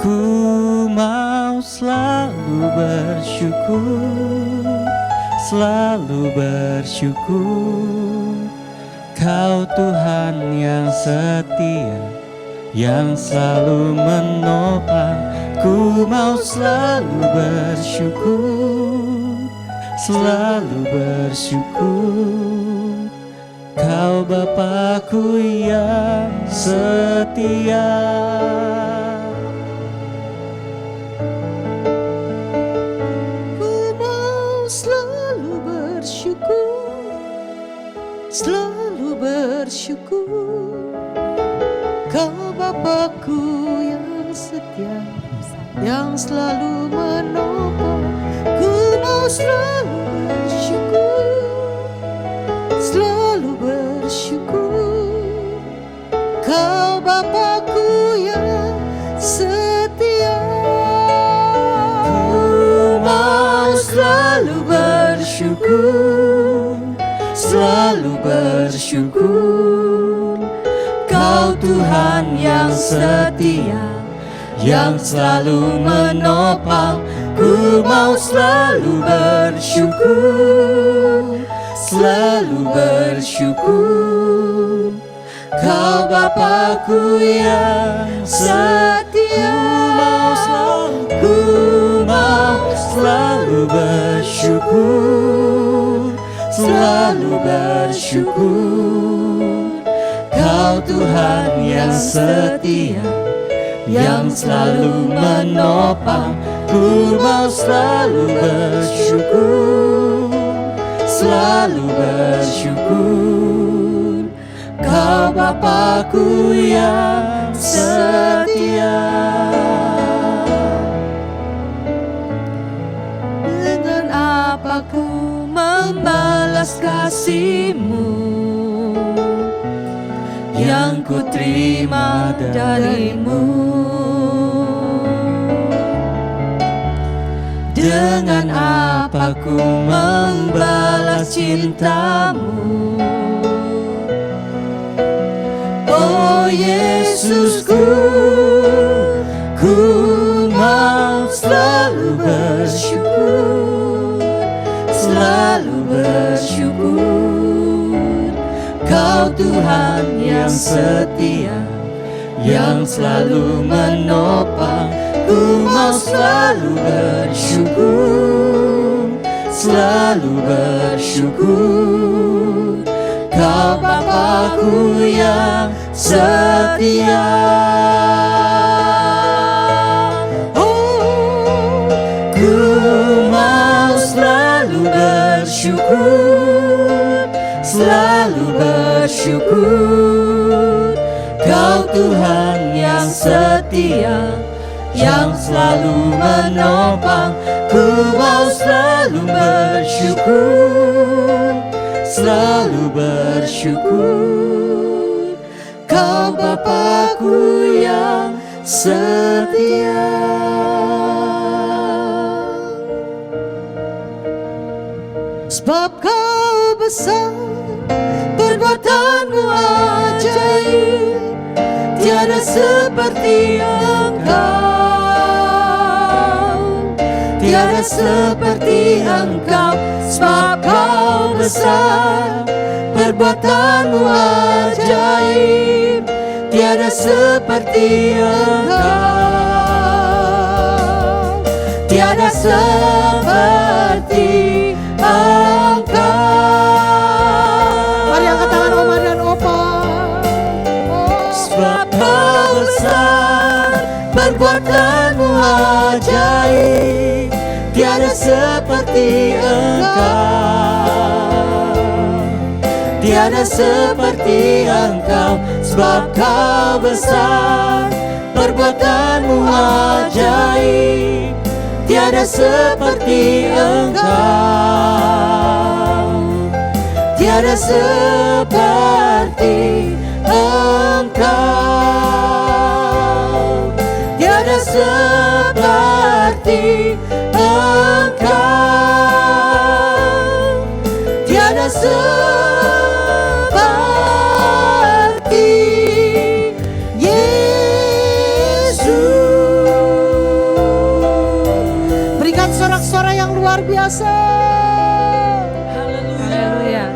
ku mau selalu bersyukur, selalu bersyukur. Kau Tuhan yang setia, yang selalu menopang. Ku mau selalu bersyukur, selalu bersyukur. Kau Bapakku yang setia. Selalu bersyukur, selalu bersyukur. Kau Bapakku yang setia, yang selalu menopang. Ku mau selalu bersyukur, selalu bersyukur. Kau Bapakku yang setia. Ku mau selalu bersyukur, selalu bersyukur. Kau Tuhan yang setia, yang selalu menopang. Ku mau selalu bersyukur, selalu bersyukur. Kau Bapakku yang setia. Ku mau selalu bersyukur, selalu bersyukur. Kau Tuhan yang setia, yang selalu menopang. Ku mau selalu bersyukur, selalu bersyukur. Kau Bapakku yang setia. Dengan apa ku membalas kasih-Mu yang ku terima dari-Mu? Dengan apa ku membalas cinta-Mu? Oh Yesusku, ku mau selalu bersyukur, selalu bersyukur. Kau Tuhan yang setia, yang selalu menopang. Ku mau selalu bersyukur, selalu bersyukur. Kau Bapakku yang setia. Oh, ku mau selalu bersyukur, selalu bersyukur. Kau Tuhan yang setia, yang selalu menopang. Ku mau selalu bersyukur, selalu bersyukur. Kau Bapakku yang setia. Sebab Kau besar, perbuatan-Mu ajaib, tiada seperti Engkau, tiada seperti Engkau. Sebab Kau besar, perbuatan-Mu ajaib, tiada seperti Engkau. seperti Engkau. Mari angkat tangan Oma dan Opa. Sebab Kau besar, perbuatanmu ajaib, tiada seperti Engkau. Tiada seperti Engkau, sebab Kau besar, perbuatanmu ajaib, tiada seperti Engkau. Tiada seperti Engkau. Tiada seperti Engkau. Tiada seperti Yesus. Berikan sorak-sorai yang luar biasa. Haleluya.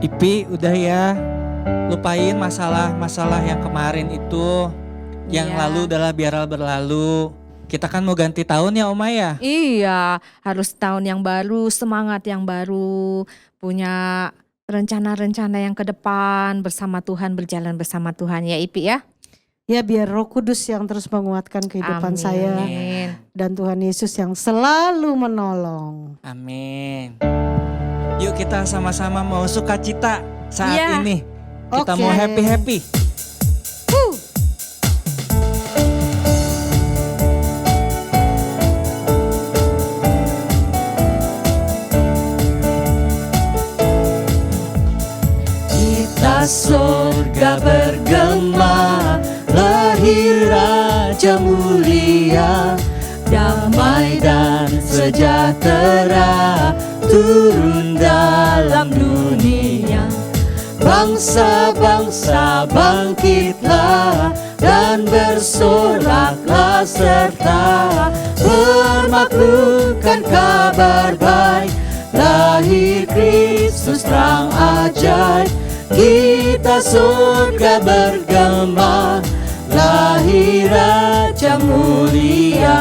Ipi, udah ya, lupain masalah-masalah yang kemarin itu. Yang Iya. lalu adalah biarlah berlalu. Kita kan mau ganti tahun ya Oma ya. Iya, harus tahun yang baru, semangat yang baru, punya rencana-rencana yang ke depan bersama Tuhan, berjalan bersama Tuhan ya Ipi ya. Ya, biar Roh Kudus yang terus menguatkan kehidupan Amin. saya. Dan Tuhan Yesus yang selalu menolong. Amin. Yuk kita sama-sama mau sukacita saat Iya. ini. Kita Oke. mau happy-happy. Kita surga bergema, lahir Raja mulia, damai dan sejahtera turun dalam dunia. Bangsa-bangsa bangkitlah dan bersoraklah serta bermaklumkan kabar baik, lahir Kristus terang ajaib. Kita surga bergema, lahir Raja mulia.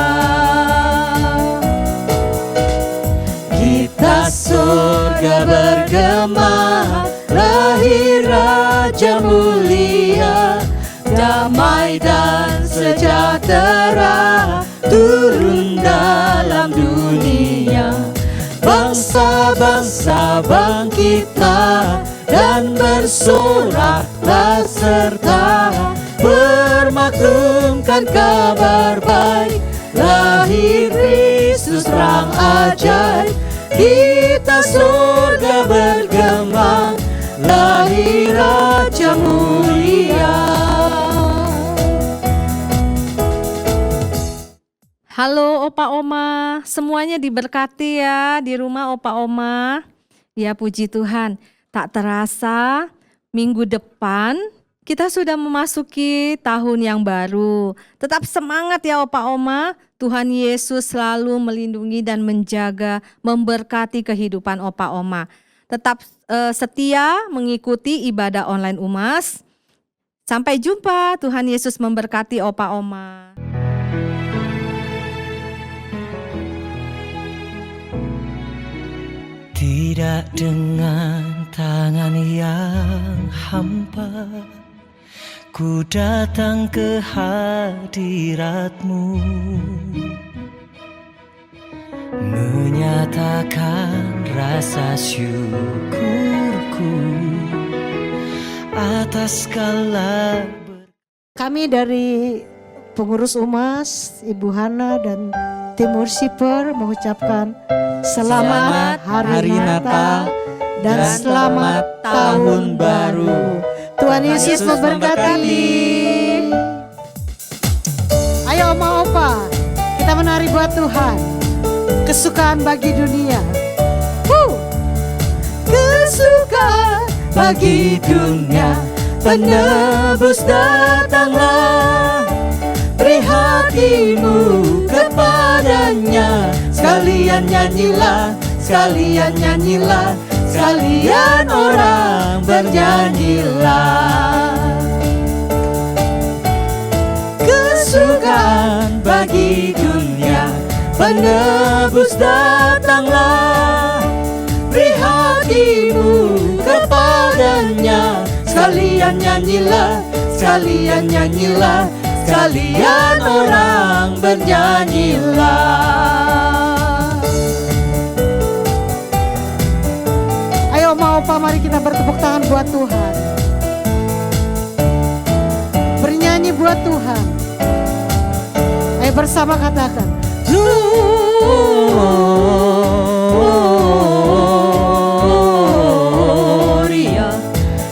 Kita surga bergema, lahir Raja mulia, damai dan sejahtera turun dalam dunia. Bangsa-bangsa bangkitlah dan bersoraklah serta bermaklumkan kabar baik, lahir Kristus terang ajaib. Kita surga bergema, lahir Raja mulia. Halo Opa Oma, semuanya diberkati ya di rumah Opa Oma. Ya puji Tuhan, tak terasa minggu depan kita sudah memasuki tahun yang baru. Tetap semangat ya Opa Oma, Tuhan Yesus selalu melindungi dan menjaga, memberkati kehidupan Opa Oma. Tetap setia mengikuti ibadah online UMAS. Sampai jumpa, Tuhan Yesus memberkati Opa Oma. Tidak dengan tangan yang hampa, ku datang ke hadirat-Mu, menyatakan rasa syukurku atas segala. Kami dari pengurus UMAS, Ibu Hana dan tim worshiper mengucapkan selamat Hari Natal dan selamat Tahun Baru. Tuhan Yesus memberkati. Ayo Oma Opa, kita menari buat Tuhan. Kesukaan bagi dunia. Kesukaan bagi dunia, penebus datanglah. Beri hatimu kepadanya, sekalian nyanyilah, sekalian nyanyilah, sekalian orang bernyanyilah. kemuliaan bagi dunia. Penebus datanglah, beri hatimu kepadanya. Sekalian nyanyilah, sekalian nyanyilah, sekalian orang bernyanyilah. Ayo Oma Opa, mari kita bertepuk tangan buat Tuhan. Bernyanyi buat Tuhan. Ayo bersama katakan. Gloria,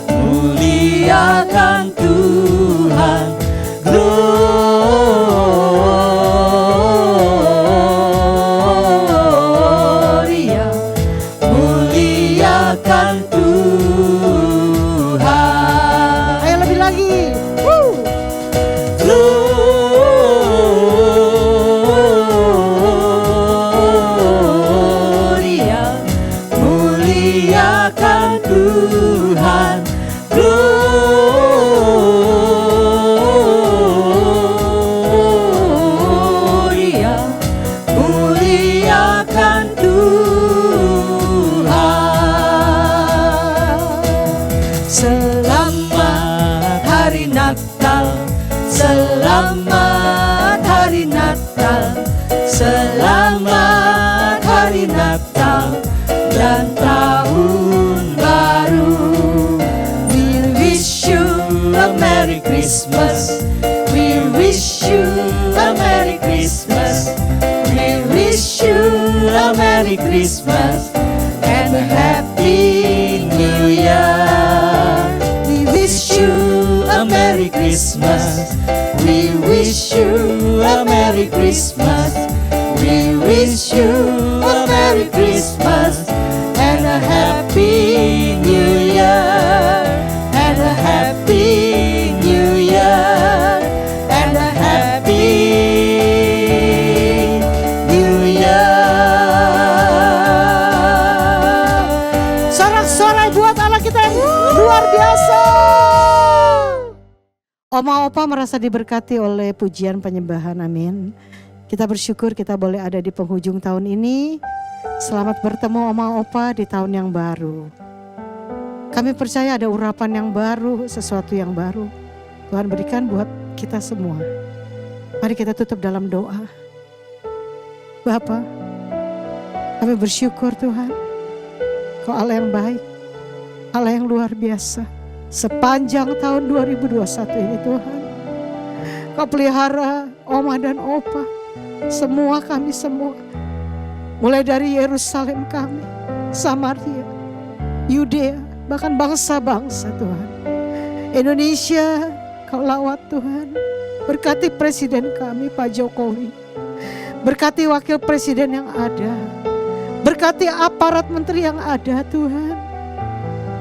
muliakan Tuhan. Gloria, muliakan Tuhan. Ayo lebih lagi. Gloria, muliakan Tuhan. Gloria, muliakan Tuhan. Selamat hari Natal, selamat hari Natal, selamat hari Natal dan tahun baru. We wish you a Merry Christmas. We wish you a Merry Christmas. We wish you a Merry Christmas and a Happy New Year. We wish you a Merry Christmas. We wish you a Merry Christmas. We wish you a Merry Christmas and a Happy New Year. And a Happy New Year. And a Happy New Year. Sorak-sorai buat Allah kita yang luar biasa. Oma Opa merasa diberkati oleh pujian penyembahan, amin. Kita bersyukur kita boleh ada di penghujung tahun ini. Selamat bertemu Oma Opa di tahun yang baru. Kami percaya ada urapan yang baru, sesuatu yang baru Tuhan berikan buat kita semua. Mari kita tutup dalam doa. Bapa, kami bersyukur Tuhan, Kau Allah yang baik, Allah yang luar biasa. Sepanjang tahun 2021 ini Tuhan, Kau pelihara Oma dan Opa, semua kami semua. Mulai dari Yerusalem kami, Samaria, Yudea, bahkan bangsa-bangsa Tuhan. Indonesia Kau lawat Tuhan. Berkati presiden kami Pak Jokowi. Berkati wakil presiden yang ada. Berkati aparat menteri yang ada Tuhan.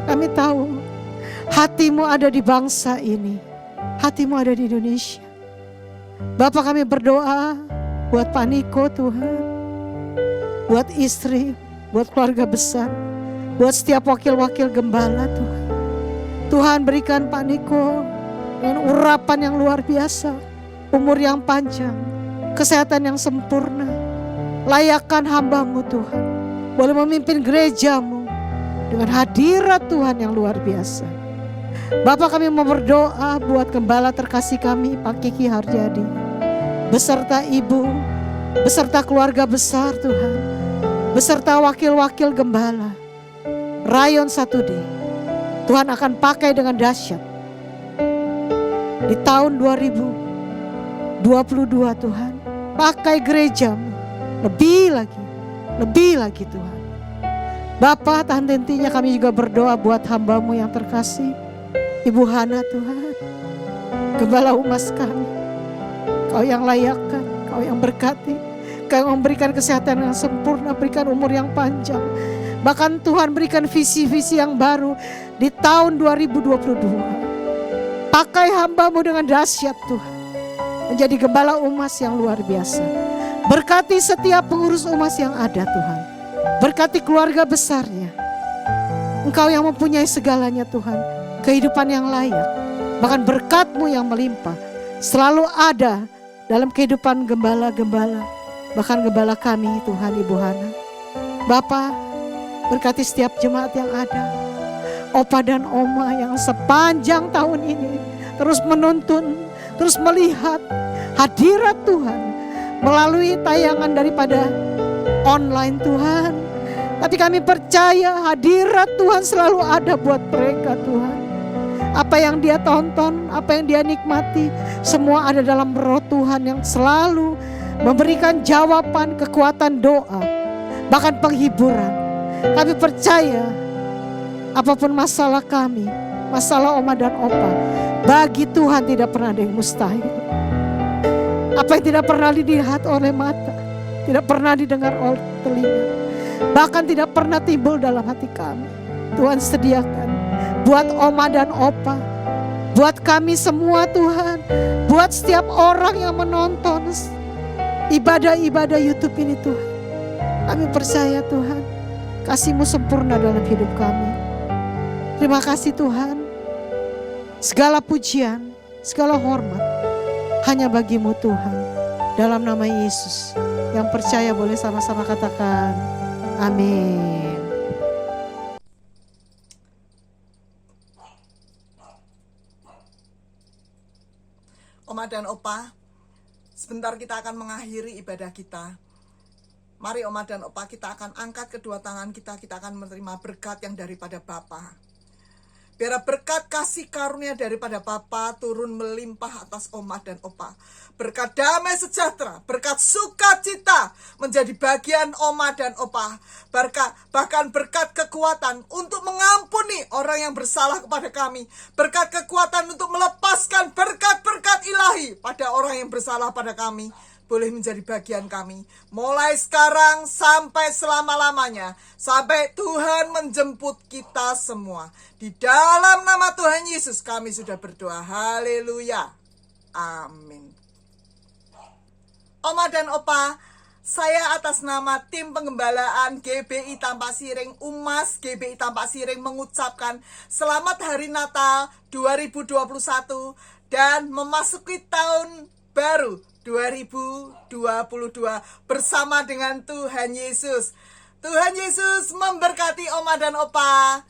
Kami tahu hati-Mu ada di bangsa ini. Hati-Mu ada di Indonesia. Bapak, kami berdoa buat Pak Niko Tuhan. Buat istri, buat keluarga besar. Buat setiap wakil-wakil gembala Tuhan. Tuhan berikan Pak Niko dengan urapan yang luar biasa. Umur yang panjang. Kesehatan yang sempurna. Layakkan hamba-Mu Tuhan. Boleh memimpin gereja-Mu dengan hadirat Tuhan yang luar biasa. Bapak, kami mau berdoa buat gembala terkasih kami Pak Kiki Harjadi. Beserta ibu, beserta keluarga besar Tuhan. Beserta wakil-wakil gembala. Rayon 1D. Tuhan akan pakai dengan dahsyat. Di tahun 2022 Tuhan. Pakai gereja-Mu. Lebih lagi Tuhan. Bapak, tak henti-hentinya kami juga berdoa buat hamba-Mu yang terkasih. Ibu Hana Tuhan. Gembala umas kami. Kau yang layakkan, Kau yang berkati. Kau yang memberikan kesehatan yang sempurna, berikan umur yang panjang. Bahkan Tuhan berikan visi-visi yang baru di tahun 2022. Pakai hamba-Mu dengan dahsyat Tuhan. Menjadi gembala umas yang luar biasa. Berkati setiap pengurus umas yang ada Tuhan. Berkati keluarga besarnya. Engkau yang mempunyai segalanya Tuhan. Kehidupan yang layak. Bahkan berkat-Mu yang melimpah. Selalu ada dalam kehidupan gembala-gembala, bahkan gembala kami Tuhan Ibu Hana. Bapa, berkati setiap jemaat yang ada, opa dan oma yang sepanjang tahun ini terus menuntun, terus melihat hadirat Tuhan melalui tayangan daripada online Tuhan. Tapi kami percaya hadirat Tuhan selalu ada buat mereka Tuhan. Apa yang dia tonton, apa yang dia nikmati, semua ada dalam roh Tuhan yang selalu memberikan jawaban, kekuatan doa, bahkan penghiburan. Kami percaya apapun masalah kami, masalah oma dan opa, bagi Tuhan tidak pernah ada yang mustahil. Apa yang tidak pernah dilihat oleh mata, tidak pernah didengar oleh telinga, bahkan tidak pernah timbul dalam hati kami, Tuhan sediakan buat oma dan opa, buat kami semua Tuhan, buat setiap orang yang menonton ibadah-ibadah YouTube ini Tuhan. Kami percaya Tuhan, kasih-Mu sempurna dalam hidup kami. Terima kasih Tuhan, segala pujian, segala hormat hanya bagi-Mu Tuhan. Dalam nama Yesus, yang percaya boleh sama-sama katakan amin. Oma dan Opa, sebentar kita akan mengakhiri ibadah kita. Mari Oma dan Opa, kita akan angkat kedua tangan kita akan menerima berkat yang daripada Bapa. Biar berkat kasih karunia daripada Bapa turun melimpah atas Oma dan Opa. Berkat damai sejahtera, berkat sukacita menjadi bagian Oma dan Opa. Bahkan berkat kekuatan untuk mengampuni orang yang bersalah kepada kami. Berkat kekuatan untuk melepaskan berkat-berkat ilahi pada orang yang bersalah pada kami. Boleh menjadi bagian kami. Mulai sekarang sampai selama-lamanya. Sampai Tuhan menjemput kita semua. Di dalam nama Tuhan Yesus kami sudah berdoa. Haleluya. Amin. Oma dan Opa, saya atas nama tim penggembalaan GBI Tampak Siring, Umas GBI Tampak Siring mengucapkan selamat Hari Natal 2021 dan memasuki tahun baru 2022 bersama dengan Tuhan Yesus. Tuhan Yesus memberkati Oma dan Opa.